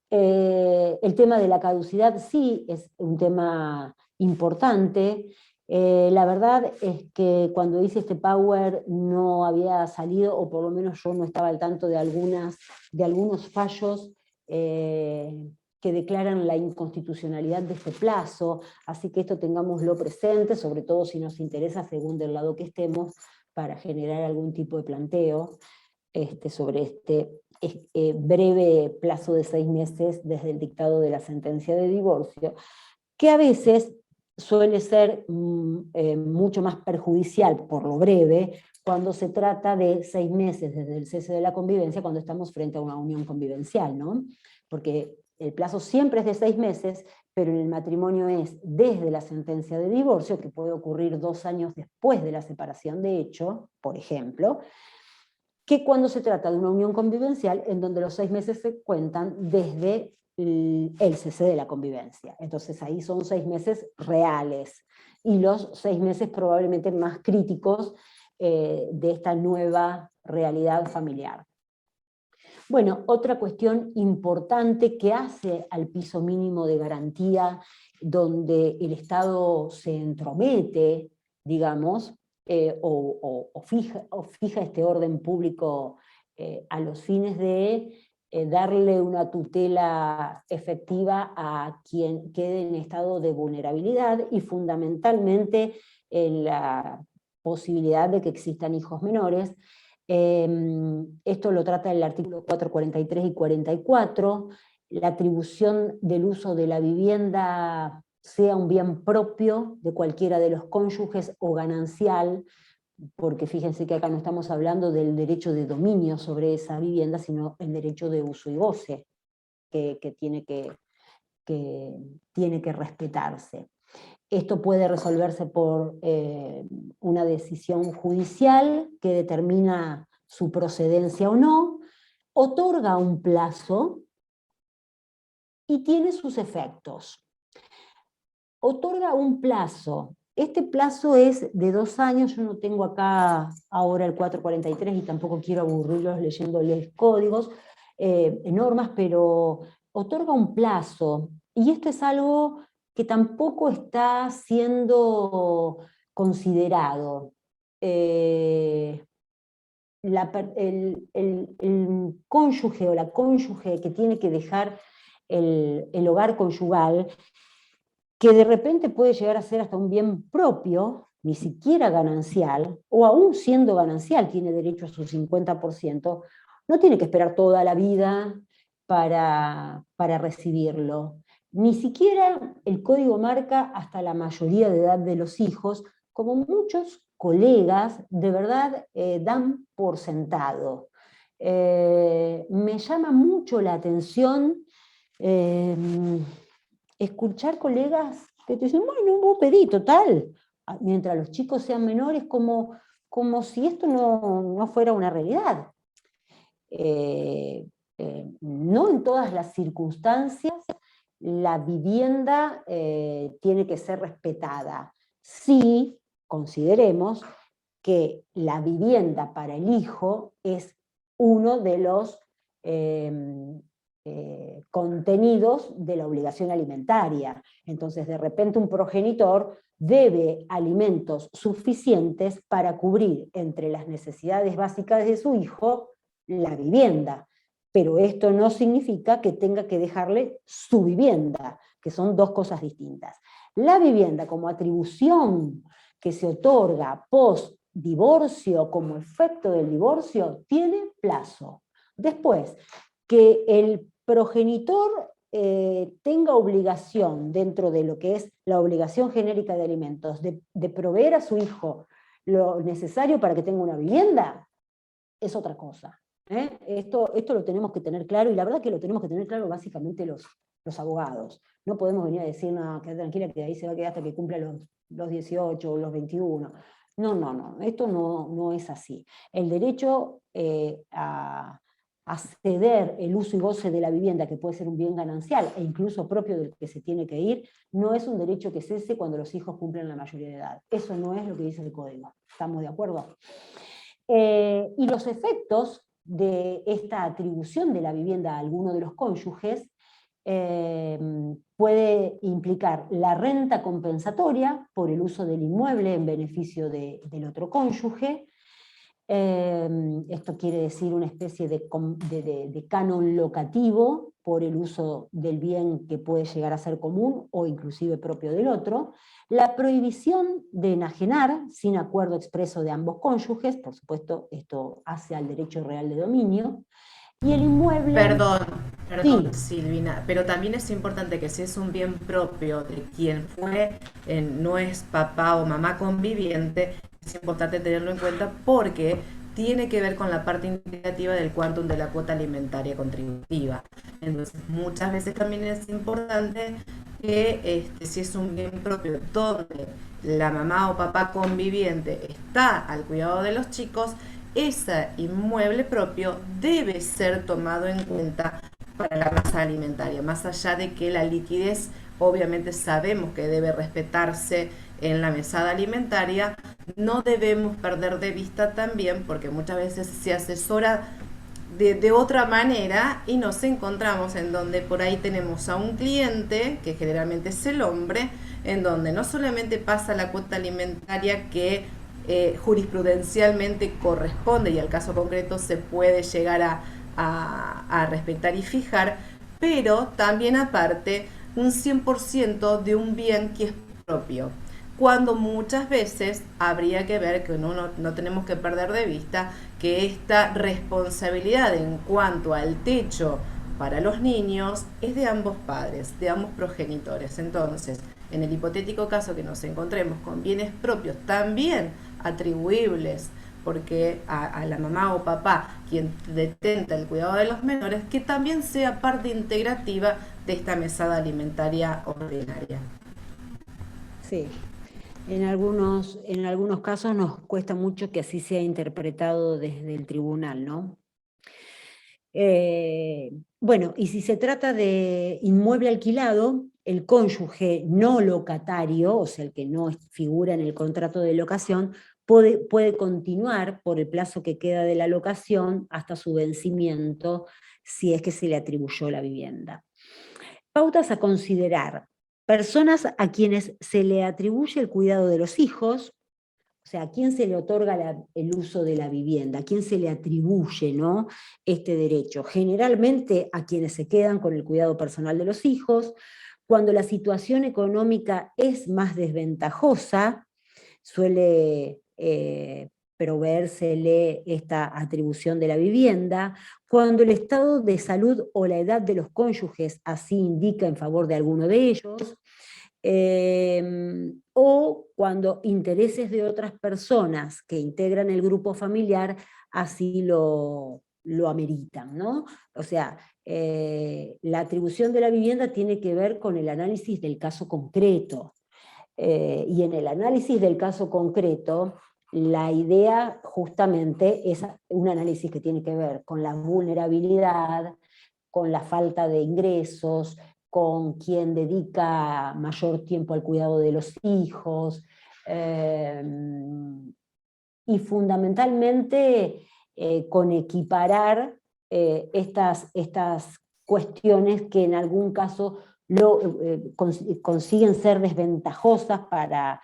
El tema de la caducidad sí es un tema importante. La verdad es que cuando hice este Power no había salido, o por lo menos yo no estaba al tanto de algunos fallos que declaran la inconstitucionalidad de este plazo, así que esto tengámoslo presente, sobre todo si nos interesa, según del lado que estemos, para generar algún tipo de planteo sobre este breve plazo de 6 meses desde el dictado de la sentencia de divorcio, que a veces suele ser mucho más perjudicial por lo breve cuando se trata de 6 meses desde el cese de la convivencia, cuando estamos frente a una unión convivencial, ¿no? Porque el plazo siempre es de 6 meses, pero en el matrimonio es desde la sentencia de divorcio, que puede ocurrir 2 años después de la separación de hecho, por ejemplo, que cuando se trata de una unión convivencial en donde los 6 meses se cuentan desde el cese de la convivencia. Entonces ahí son 6 meses reales, y los 6 meses probablemente más críticos de esta nueva realidad familiar. Bueno, otra cuestión importante que hace al piso mínimo de garantía, donde el Estado se entromete, digamos, o fija este orden público a los fines de darle una tutela efectiva a quien quede en estado de vulnerabilidad, y fundamentalmente en la posibilidad de que existan hijos menores. Esto lo trata el artículo 443 y 44, la atribución del uso de la vivienda sea un bien propio de cualquiera de los cónyuges o ganancial, porque fíjense que acá no estamos hablando del derecho de dominio sobre esa vivienda, sino el derecho de uso y goce que tiene que respetarse. Esto puede resolverse por una decisión judicial que determina su procedencia o no, otorga un plazo y tiene sus efectos. Otorga un plazo. Este plazo es de 2 años, yo no tengo acá ahora el 443 y tampoco quiero aburrirlos leyéndoles códigos, normas, pero otorga un plazo. Y esto es algo que tampoco está siendo considerado. El cónyuge o la cónyuge que tiene que dejar el hogar conyugal, que de repente puede llegar a ser hasta un bien propio, ni siquiera ganancial, o aún siendo ganancial tiene derecho a su 50%, no tiene que esperar toda la vida para recibirlo. Ni siquiera el código marca hasta la mayoría de edad de los hijos, como muchos colegas de verdad dan por sentado. Me llama mucho la atención escuchar colegas que te dicen, bueno, vos pedí, total, mientras los chicos sean menores, como si esto no fuera una realidad. No en todas las circunstancias la vivienda tiene que ser respetada. Sí, consideremos que la vivienda para el hijo es uno de los contenidos de la obligación alimentaria. Entonces, de repente un progenitor debe alimentos suficientes para cubrir entre las necesidades básicas de su hijo la vivienda. Pero esto no significa que tenga que dejarle su vivienda, que son dos cosas distintas. La vivienda como atribución que se otorga post divorcio como efecto del divorcio tiene plazo. Después, que el progenitor tenga obligación dentro de lo que es la obligación genérica de alimentos de proveer a su hijo lo necesario para que tenga una vivienda, es otra cosa. Esto lo tenemos que tener claro, y la verdad que lo tenemos que tener claro básicamente los abogados. No podemos venir a decir, no, quédate tranquila que ahí se va a quedar hasta que cumpla los 18 o los 21. No, esto no es así. El derecho a ceder el uso y goce de la vivienda, que puede ser un bien ganancial e incluso propio del que se tiene que ir, no es un derecho que cese cuando los hijos cumplen la mayoría de edad. Eso no es lo que dice el código. ¿Estamos de acuerdo? Y los efectos de esta atribución de la vivienda a alguno de los cónyuges puede implicar la renta compensatoria por el uso del inmueble en beneficio del otro cónyuge. Esto quiere decir una especie de canon locativo por el uso del bien que puede llegar a ser común o inclusive propio del otro, la prohibición de enajenar sin acuerdo expreso de ambos cónyuges, por supuesto esto hace al derecho real de dominio, y el inmueble... Perdón, Sí. Silvina, pero también es importante que si es un bien propio de quien fue, no es papá o mamá conviviente, es importante tenerlo en cuenta porque tiene que ver con la parte indicativa del quantum de la cuota alimentaria contributiva. Entonces, muchas veces también es importante que si es un bien propio donde la mamá o papá conviviente está al cuidado de los chicos, ese inmueble propio debe ser tomado en cuenta para la masa alimentaria, más allá de que la liquidez obviamente sabemos que debe respetarse en la mesada alimentaria, no debemos perder de vista también, porque muchas veces se asesora de otra manera y nos encontramos en donde por ahí tenemos a un cliente, que generalmente es el hombre, en donde no solamente pasa la cuota alimentaria que jurisprudencialmente corresponde y al caso concreto se puede llegar a respetar y fijar, pero también aparte un 100% de un bien que es propio, cuando muchas veces habría que ver que no tenemos que perder de vista que esta responsabilidad en cuanto al techo para los niños es de ambos padres, de ambos progenitores. Entonces, En el hipotético caso que nos encontremos con bienes propios también atribuibles, porque a la mamá o papá quien detenta el cuidado de los menores, que también sea parte integrativa de esta mesada alimentaria ordinaria. Sí. En algunos casos nos cuesta mucho que así sea interpretado desde el tribunal, ¿no? Bueno, y si se trata de inmueble alquilado, el cónyuge no locatario, o sea, el que no figura en el contrato de locación, puede continuar por el plazo que queda de la locación hasta su vencimiento, si es que se le atribuyó la vivienda. Pautas a considerar: personas a quienes se le atribuye el cuidado de los hijos, o sea, ¿a quién se le otorga el uso de la vivienda? ¿A quién se le atribuye, ¿no?, este derecho? Generalmente a quienes se quedan con el cuidado personal de los hijos. Cuando la situación económica es más desventajosa, suele proveérsele esta atribución de la vivienda. Cuando el estado de salud o la edad de los cónyuges así indica en favor de alguno de ellos, o cuando intereses de otras personas que integran el grupo familiar así lo ameritan, ¿no? O sea, la atribución de la vivienda tiene que ver con el análisis del caso concreto. Y en el análisis del caso concreto, la idea justamente es un análisis que tiene que ver con la vulnerabilidad, con la falta de ingresos, con quien dedica mayor tiempo al cuidado de los hijos, y fundamentalmente con equiparar estas cuestiones que en algún caso consiguen ser desventajosas para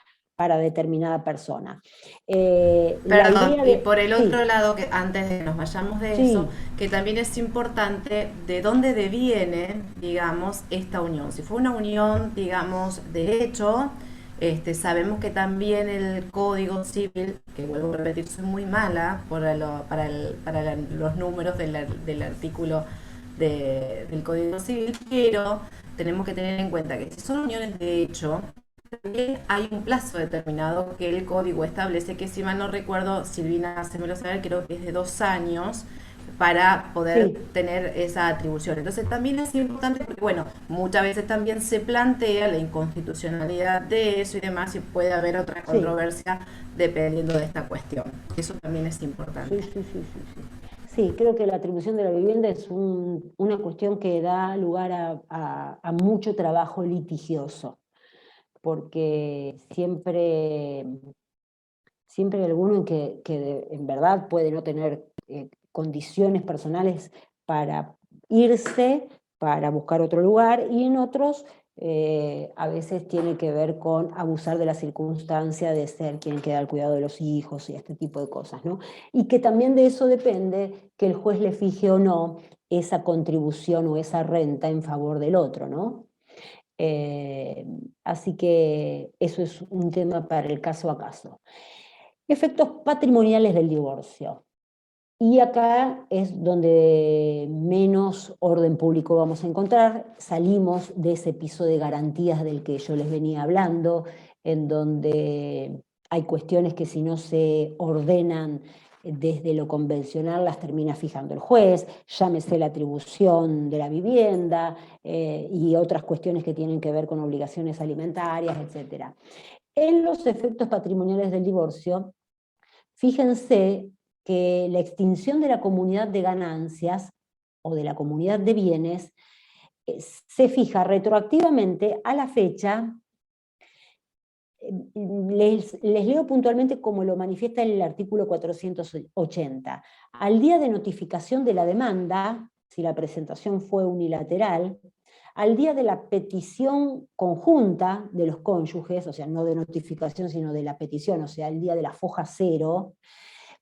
determinada persona. Perdón, y por el otro sí, lado, que antes de que nos vayamos de sí, eso, que también es importante de dónde deviene, digamos, esta unión. Si fue una unión, digamos, de hecho, sabemos que también el Código Civil, que vuelvo a repetir, soy muy mala para los números del artículo del Código Civil, pero tenemos que tener en cuenta que si son uniones de hecho, también hay un plazo determinado que el código establece, que si mal no recuerdo, Silvina, hacémelo saber, creo que es de 2 años para poder sí. tener esa atribución. Entonces también es importante porque, bueno, muchas veces también se plantea la inconstitucionalidad de eso y demás, y puede haber otra controversia dependiendo de esta cuestión. Eso también es importante. Sí, sí, sí, sí, sí. Sí, creo que la atribución de la vivienda es una cuestión que da lugar a mucho trabajo litigioso, porque siempre hay alguno que en verdad puede no tener condiciones personales para irse, para buscar otro lugar, y en otros a veces tiene que ver con abusar de la circunstancia de ser quien queda al cuidado de los hijos y este tipo de cosas, ¿no? Y que también de eso depende que el juez le fije o no esa contribución o esa renta en favor del otro, ¿no? Así que eso es un tema para el caso a caso. Efectos patrimoniales del divorcio. Y acá es donde menos orden público vamos a encontrar. Salimos de ese piso de garantías del que yo les venía hablando, en donde hay cuestiones que si no se ordenan desde lo convencional las termina fijando el juez, llámese la atribución de la vivienda y otras cuestiones que tienen que ver con obligaciones alimentarias, etc. En los efectos patrimoniales del divorcio, fíjense que la extinción de la comunidad de ganancias o de la comunidad de bienes se fija retroactivamente a la fecha. Les leo puntualmente como lo manifiesta el artículo 480. Al día de notificación de la demanda, si la presentación fue unilateral, al día de la petición conjunta de los cónyuges, o sea, no de notificación, sino de la petición, o sea, al día de la foja cero,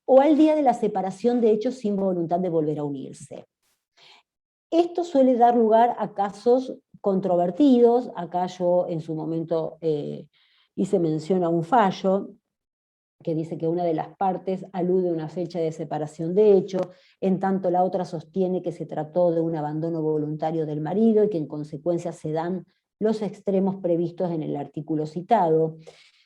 o al día de la separación de hechos sin voluntad de volver a unirse. Esto suele dar lugar a casos controvertidos. Acá yo en su momento hice mención a un fallo que dice que una de las partes alude a una fecha de separación de hecho, en tanto la otra sostiene que se trató de un abandono voluntario del marido y que en consecuencia se dan los extremos previstos en el artículo citado.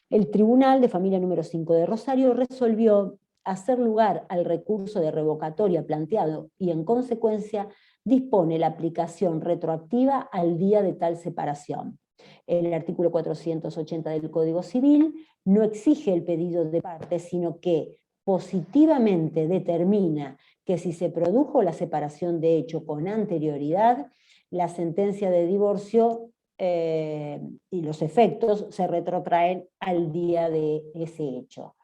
El Tribunal de Familia número 5 de Rosario resolvió hacer lugar al recurso de revocatoria planteado y en consecuencia dispone la aplicación retroactiva al día de tal separación. El artículo 480 del Código Civil no exige el pedido de parte, sino que positivamente determina que si se produjo la separación de hecho con anterioridad, la sentencia de divorcio y los efectos se retrotraen al día de ese hecho.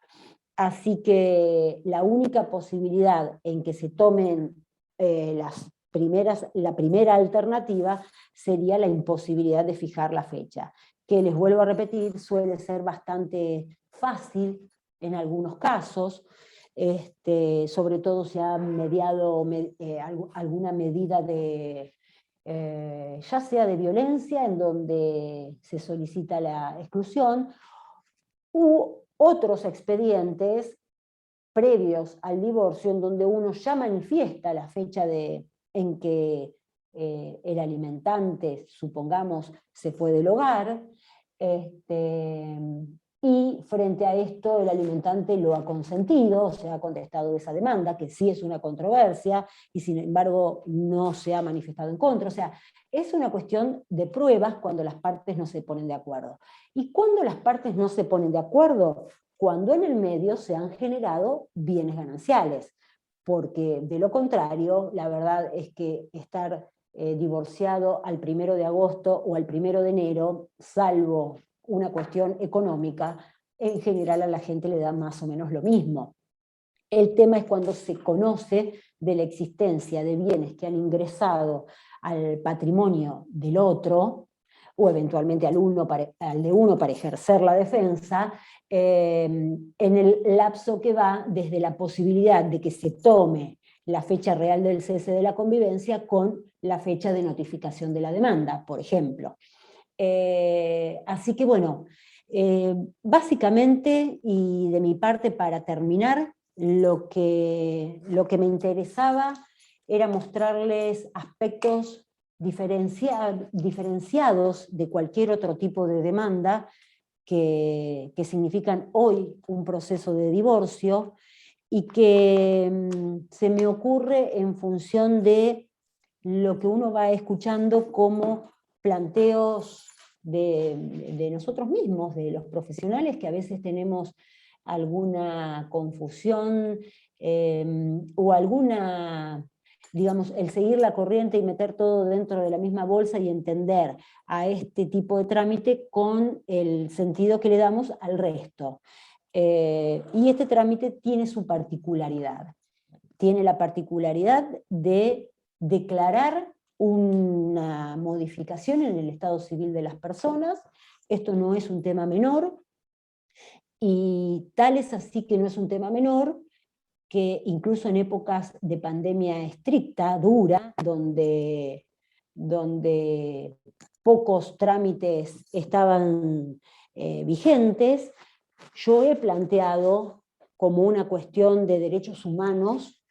Así que la única posibilidad en que se tomen la primera alternativa sería la imposibilidad de fijar la fecha, que les vuelvo a repetir, suele ser bastante fácil en algunos casos, sobre todo si ha mediado alguna medida de, ya sea de violencia, en donde se solicita la exclusión, u otros expedientes previos al divorcio, en donde uno ya manifiesta la fecha en que el alimentante, supongamos, se fue del hogar, y frente a esto el alimentante lo ha consentido, o sea, ha contestado esa demanda, que sí es una controversia, y sin embargo no se ha manifestado en contra. O sea, es una cuestión de pruebas cuando las partes no se ponen de acuerdo. ¿Y cuando las partes no se ponen de acuerdo? Cuando en el medio se han generado bienes gananciales, porque de lo contrario, la verdad es que estar divorciado al 1 de agosto o al 1 de enero, salvo una cuestión económica, en general a la gente le da más o menos lo mismo. El tema es cuando se conoce de la existencia de bienes que han ingresado al patrimonio del otro, o eventualmente al de uno para ejercer la defensa, en el lapso que va desde la posibilidad de que se tome la fecha real del cese de la convivencia con la fecha de notificación de la demanda, por ejemplo. Así que bueno, básicamente, y de mi parte para terminar, lo que me interesaba era mostrarles aspectos diferenciados de cualquier otro tipo de demanda que significan hoy un proceso de divorcio, y que se me ocurre en función de lo que uno va escuchando como planteos de nosotros mismos, de los profesionales, que a veces tenemos alguna confusión o alguna, digamos, el seguir la corriente y meter todo dentro de la misma bolsa y entender a este tipo de trámite con el sentido que le damos al resto. Y este trámite tiene su particularidad. Tiene la particularidad de declarar una modificación en el estado civil de las personas. Esto no es un tema menor, y tal es así que no es un tema menor, que incluso en épocas de pandemia estricta, dura, donde pocos trámites estaban vigentes, yo he planteado como una cuestión de derechos humanos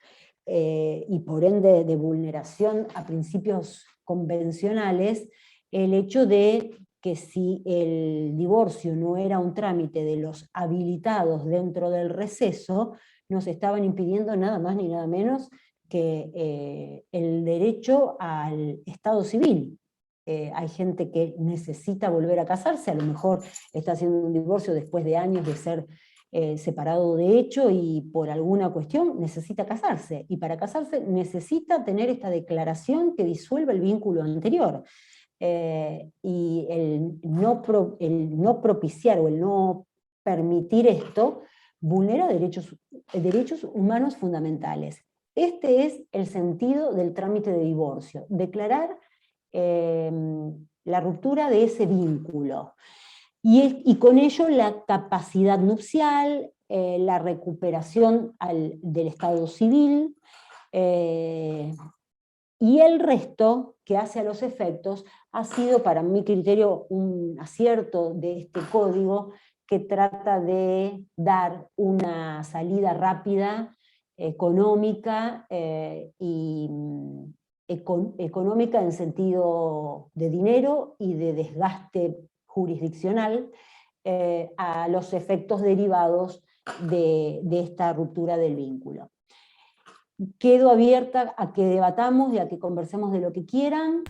y por ende de vulneración a principios convencionales, el hecho de que si el divorcio no era un trámite de los habilitados dentro del receso, nos estaban impidiendo nada más ni nada menos que el derecho al estado civil. Hay gente que necesita volver a casarse, a lo mejor está haciendo un divorcio después de años de ser separado de hecho, y por alguna cuestión necesita casarse, y para casarse necesita tener esta declaración que disuelva el vínculo anterior. Y el no propiciar o el no permitir esto vulnera derechos humanos fundamentales. Este es el sentido del trámite de divorcio: declarar la ruptura de ese vínculo. Y con ello la capacidad nupcial, la recuperación del estado civil, y el resto que hace a los efectos ha sido, para mi criterio, un acierto de este código, que trata de dar una salida rápida, económica, y económica en sentido de dinero y de desgaste jurisdiccional a los efectos derivados de esta ruptura del vínculo. Quedo abierta a que debatamos y a que conversemos de lo que quieran,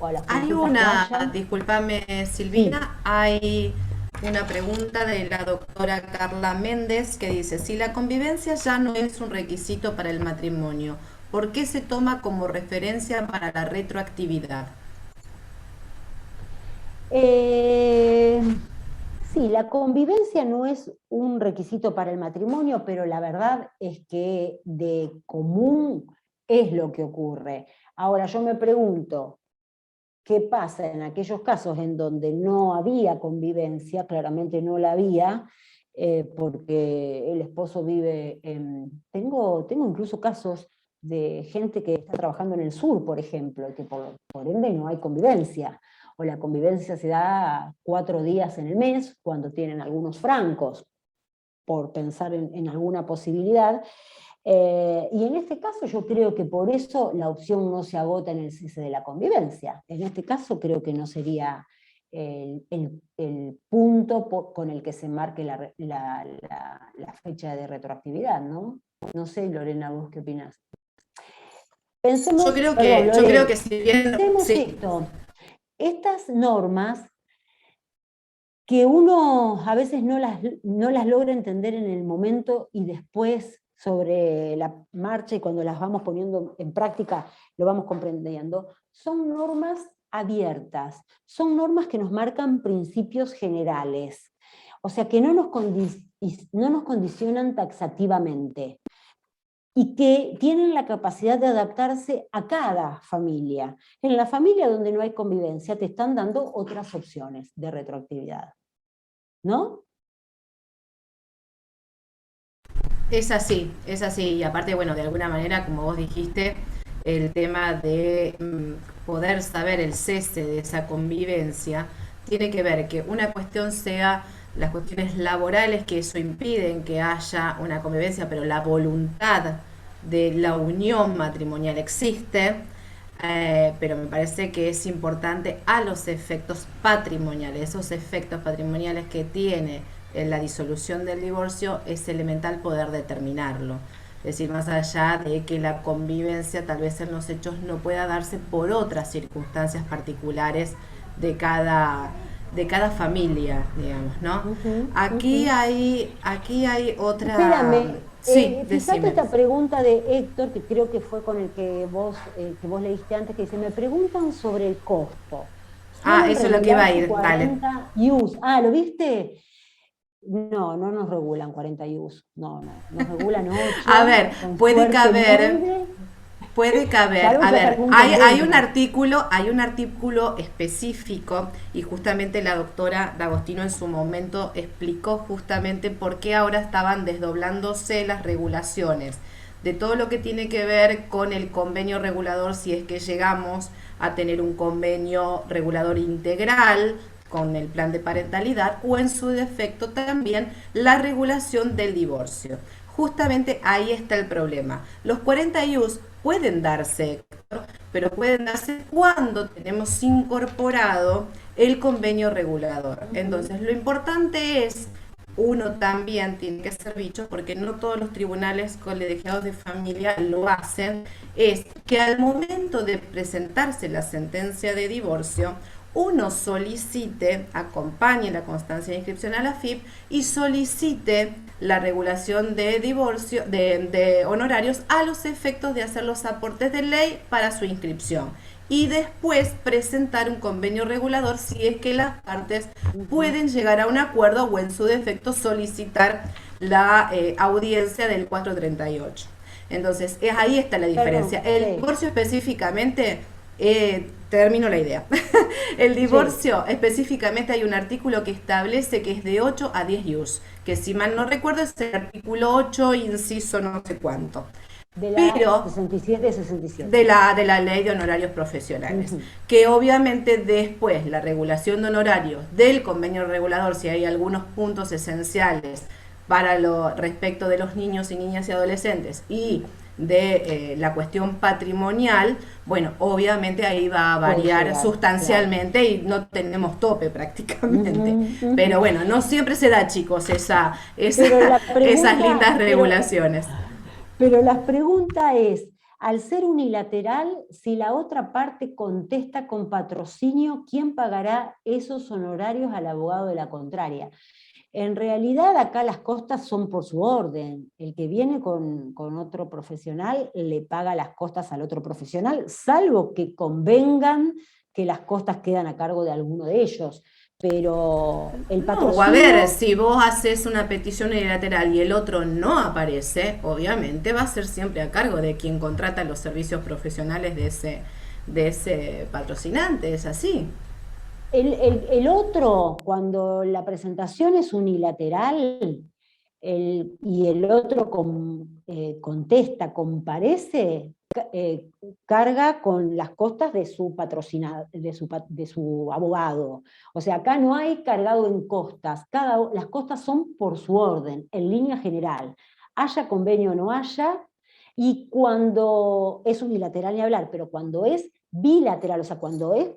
o a las Hay consultas que hayan. discúlpame Silvina, hay una pregunta de la doctora Carla Méndez que dice, si la convivencia ya no es un requisito para el matrimonio, ¿por qué se toma como referencia para la retroactividad? Sí, la convivencia no es un requisito para el matrimonio, pero la verdad es que de común es lo que ocurre. Ahora yo me pregunto, ¿qué pasa en aquellos casos en donde no había convivencia? Claramente no la había, porque el esposo vive en... Tengo incluso casos de gente que está trabajando en el sur, por ejemplo, que por ende no hay convivencia, o la convivencia se da 4 días en el mes, cuando tienen algunos francos, por pensar en alguna posibilidad. Y en este caso yo creo que por eso la opción no se agota en el cese de la convivencia. En este caso creo que no sería el punto con el que se marque la fecha de retroactividad, ¿no? No sé, Lorena, ¿vos qué opinás? Pensemos, Yo creo Lorena, que si bien... pensemos Sí. esto. Estas normas que uno a veces no las logra entender en el momento y después sobre la marcha y cuando las vamos poniendo en práctica lo vamos comprendiendo, son normas abiertas, son normas que nos marcan principios generales, o sea que no nos condicionan taxativamente y que tienen la capacidad de adaptarse a cada familia. En la familia donde no hay convivencia te están dando otras opciones de retroactividad, ¿no? Es así, y aparte, bueno, de alguna manera, como vos dijiste, el tema de poder saber el cese de esa convivencia tiene que ver que una cuestión sea las cuestiones laborales, que eso impiden que haya una convivencia, pero la voluntad de la unión matrimonial existe, pero me parece que es importante a los efectos patrimoniales, esos efectos patrimoniales que tiene la disolución del divorcio, es elemental poder determinarlo. Es decir, más allá de que la convivencia tal vez en los hechos no pueda darse por otras circunstancias particulares de cada familia, digamos, ¿no? Aquí hay otra... Espérame, sí, fíjate decime. esta pregunta de Héctor, que creo que fue con el que vos leíste antes, que dice, me preguntan sobre el costo. Eso es lo que iba a ir, dale. IUs. ¿Lo viste? No nos regulan 40 IUs, nos regulan 8. A ver, puede caber, a ver, hay un artículo específico, y justamente la doctora D'Agostino en su momento explicó justamente por qué ahora estaban desdoblándose las regulaciones de todo lo que tiene que ver con el convenio regulador, si es que llegamos a tener un convenio regulador integral con el plan de parentalidad, o en su defecto también la regulación del divorcio. Justamente ahí está el problema. Los 40 IUs pueden darse, pero pueden darse cuando tenemos incorporado el convenio regulador. Entonces, lo importante es, uno también tiene que ser dicho, porque no todos los tribunales colegiados de familia lo hacen, es que al momento de presentarse la sentencia de divorcio, uno solicite, acompañe la constancia de inscripción a la FIP y solicite la regulación de divorcio, de honorarios, a los efectos de hacer los aportes de ley para su inscripción. Y después presentar un convenio regulador si es que las partes pueden llegar a un acuerdo, o en su defecto solicitar la audiencia del 438. Entonces, ahí está la diferencia. El divorcio específicamente... termino la idea. El divorcio, específicamente hay un artículo que establece que es de 8 a 10 IUs, que si mal no recuerdo es el artículo 8, inciso no sé cuánto. De la 67. De la ley de honorarios profesionales. Que obviamente después la regulación de honorarios del convenio regulador, si hay algunos puntos esenciales para lo respecto de los niños y niñas y adolescentes, y de la cuestión patrimonial, bueno, obviamente ahí va a variar sustancialmente, claro, y no tenemos tope prácticamente. Pero bueno, no siempre se da, chicos, esas lindas regulaciones. Pero la pregunta es, al ser unilateral, si la otra parte contesta con patrocinio, ¿quién pagará esos honorarios al abogado de la contraria? En realidad acá las costas son por su orden. El que viene con otro profesional le paga las costas al otro profesional, salvo que convengan que las costas quedan a cargo de alguno de ellos. Pero el patrocinio... No, o a ver, si vos haces una petición unilateral y el otro no aparece, obviamente va a ser siempre a cargo de quien contrata los servicios profesionales de ese patrocinante, es así. El otro, cuando la presentación es unilateral y el otro contesta, comparece, carga con las costas de su patrocinado, de su abogado. O sea, acá no hay cargado en costas, las costas son por su orden, en línea general. Haya convenio o no haya, y cuando es unilateral ni hablar, pero cuando es bilateral, o sea, cuando es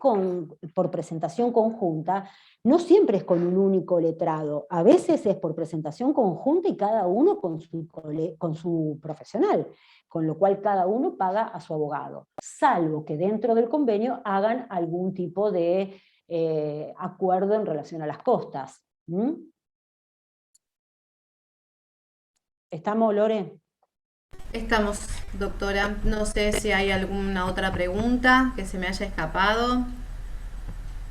por presentación conjunta, no siempre es con un único letrado, a veces es por presentación conjunta y cada uno con su profesional, con lo cual cada uno paga a su abogado, salvo que dentro del convenio hagan algún tipo de acuerdo en relación a las costas. ¿Estamos, Lore? Estamos, doctora. No sé si hay alguna otra pregunta que se me haya escapado.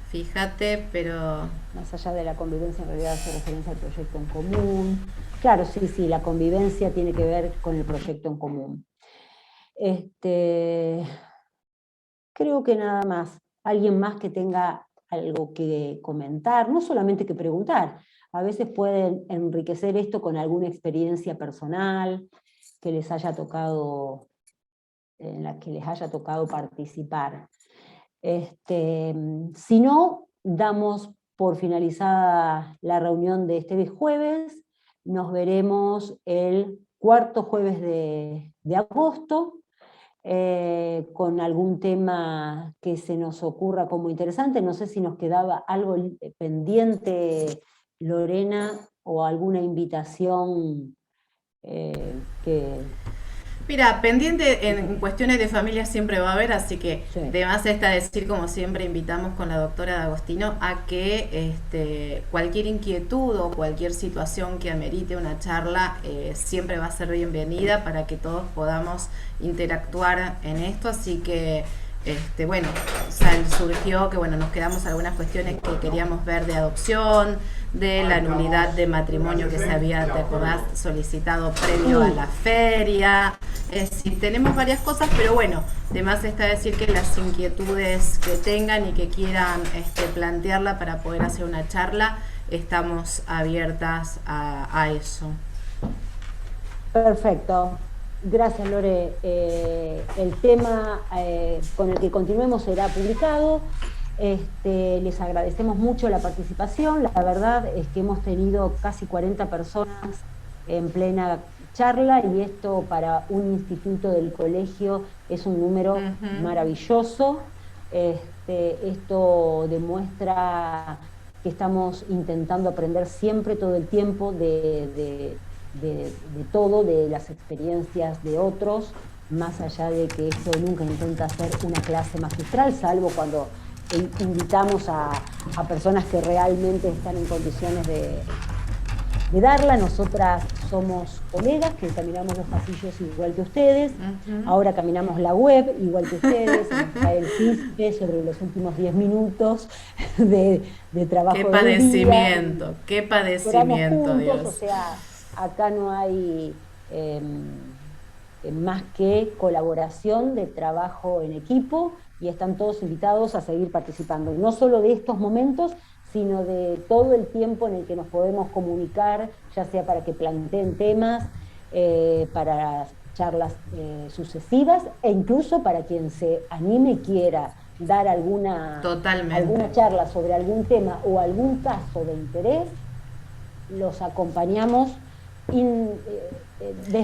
Fíjate, pero... Más allá de la convivencia, en realidad hace referencia al proyecto en común. Claro, sí, la convivencia tiene que ver con el proyecto en común. Creo que nada más. ¿Alguien más que tenga algo que comentar? No solamente que preguntar. A veces pueden enriquecer esto con alguna experiencia personal que les haya tocado, en la que les haya tocado participar. Si no, damos por finalizada la reunión de este jueves. Nos veremos el cuarto jueves de agosto, con algún tema que se nos ocurra como interesante. No sé si nos quedaba algo pendiente, Lorena, o alguna invitación que... Mira, pendiente en cuestiones de familia siempre va a haber, así que sí. De más está decir, como siempre invitamos con la doctora D'Agostino, a que cualquier inquietud o cualquier situación que amerite una charla siempre va a ser bienvenida para que todos podamos interactuar en esto, así que bueno, surgió que nos quedamos algunas cuestiones que queríamos ver de adopción, de la nulidad de matrimonio que se había, te acordás, solicitado previo a la feria. Sí, tenemos varias cosas, pero bueno, además está decir que las inquietudes que tengan y que quieran plantearla para poder hacer una charla, estamos abiertas a eso. Perfecto. Gracias, Lore. El tema con el que continuemos será publicado. Les agradecemos mucho la participación. La verdad es que hemos tenido casi 40 personas en plena charla, y esto para un instituto del colegio es un número maravilloso. Esto demuestra que estamos intentando aprender siempre, todo el tiempo, de todo, de las experiencias de otros, más allá de que eso nunca intenta ser una clase magistral, salvo cuando invitamos a personas que realmente están en condiciones de darla. Nosotras somos colegas que caminamos los pasillos igual que ustedes, ahora caminamos la web igual que ustedes, nos cae el chisme sobre los últimos 10 minutos de trabajo. Qué padecimiento, qué padecimiento, juntos, Dios. O sea, acá no hay más que colaboración, de trabajo en equipo, y están todos invitados a seguir participando, no solo de estos momentos, sino de todo el tiempo en el que nos podemos comunicar, ya sea para que planteen temas, para charlas sucesivas, e incluso para quien se anime y quiera dar alguna charla sobre algún tema o algún caso de interés. Los acompañamos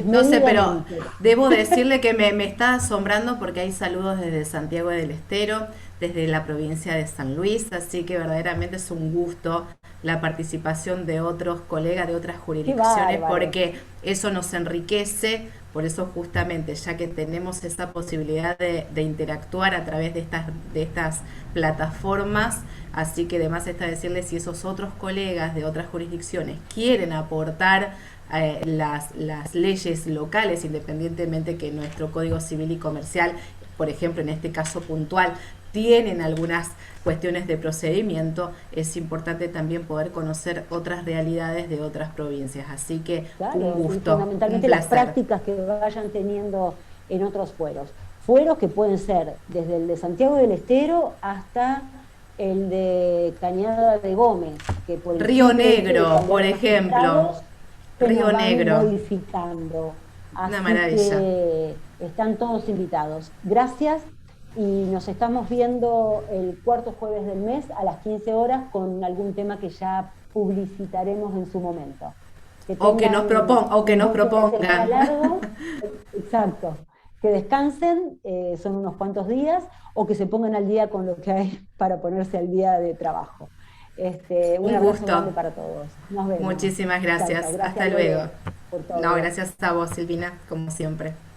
No sé, pero desmedidamente. debo decirle que me está asombrando porque hay saludos desde Santiago del Estero, desde la provincia de San Luis, así que verdaderamente es un gusto la participación de otros colegas de otras Qué jurisdicciones bárbaro. porque eso nos enriquece, por eso justamente, ya que tenemos esa posibilidad de interactuar a través de estas plataformas, así que además está decirles si esos otros colegas de otras jurisdicciones quieren aportar las leyes locales, independientemente que nuestro Código Civil y Comercial, por ejemplo, en este caso puntual, tienen algunas cuestiones de procedimiento, es importante también poder conocer otras realidades de otras provincias. Así que un Claro, y gusto, un fundamentalmente las placer. prácticas que vayan teniendo en otros fueros. Fueros que pueden ser desde el de Santiago del Estero hasta el de Cañada de Gómez, que por el Río simple hecho de Negro, por cambiar los ejemplo. estados se Río nos van Negro, modificando. una Así maravilla. que están todos invitados. Gracias y nos estamos viendo el cuarto jueves del mes a las 15 horas con algún tema que ya publicitaremos en su momento. Que tengan O que un nos buen fin de semana propongan. largo, exacto, que descansen, son unos cuantos días, o que se pongan al día con lo que hay para ponerse al día de trabajo. Un Un abrazo grande gusto. para todos. Nos vemos. Muchísimas Chao, chao. gracias. Gracias, Hasta luego. Lore, por No, todo. gracias a vos, Silvina, como siempre.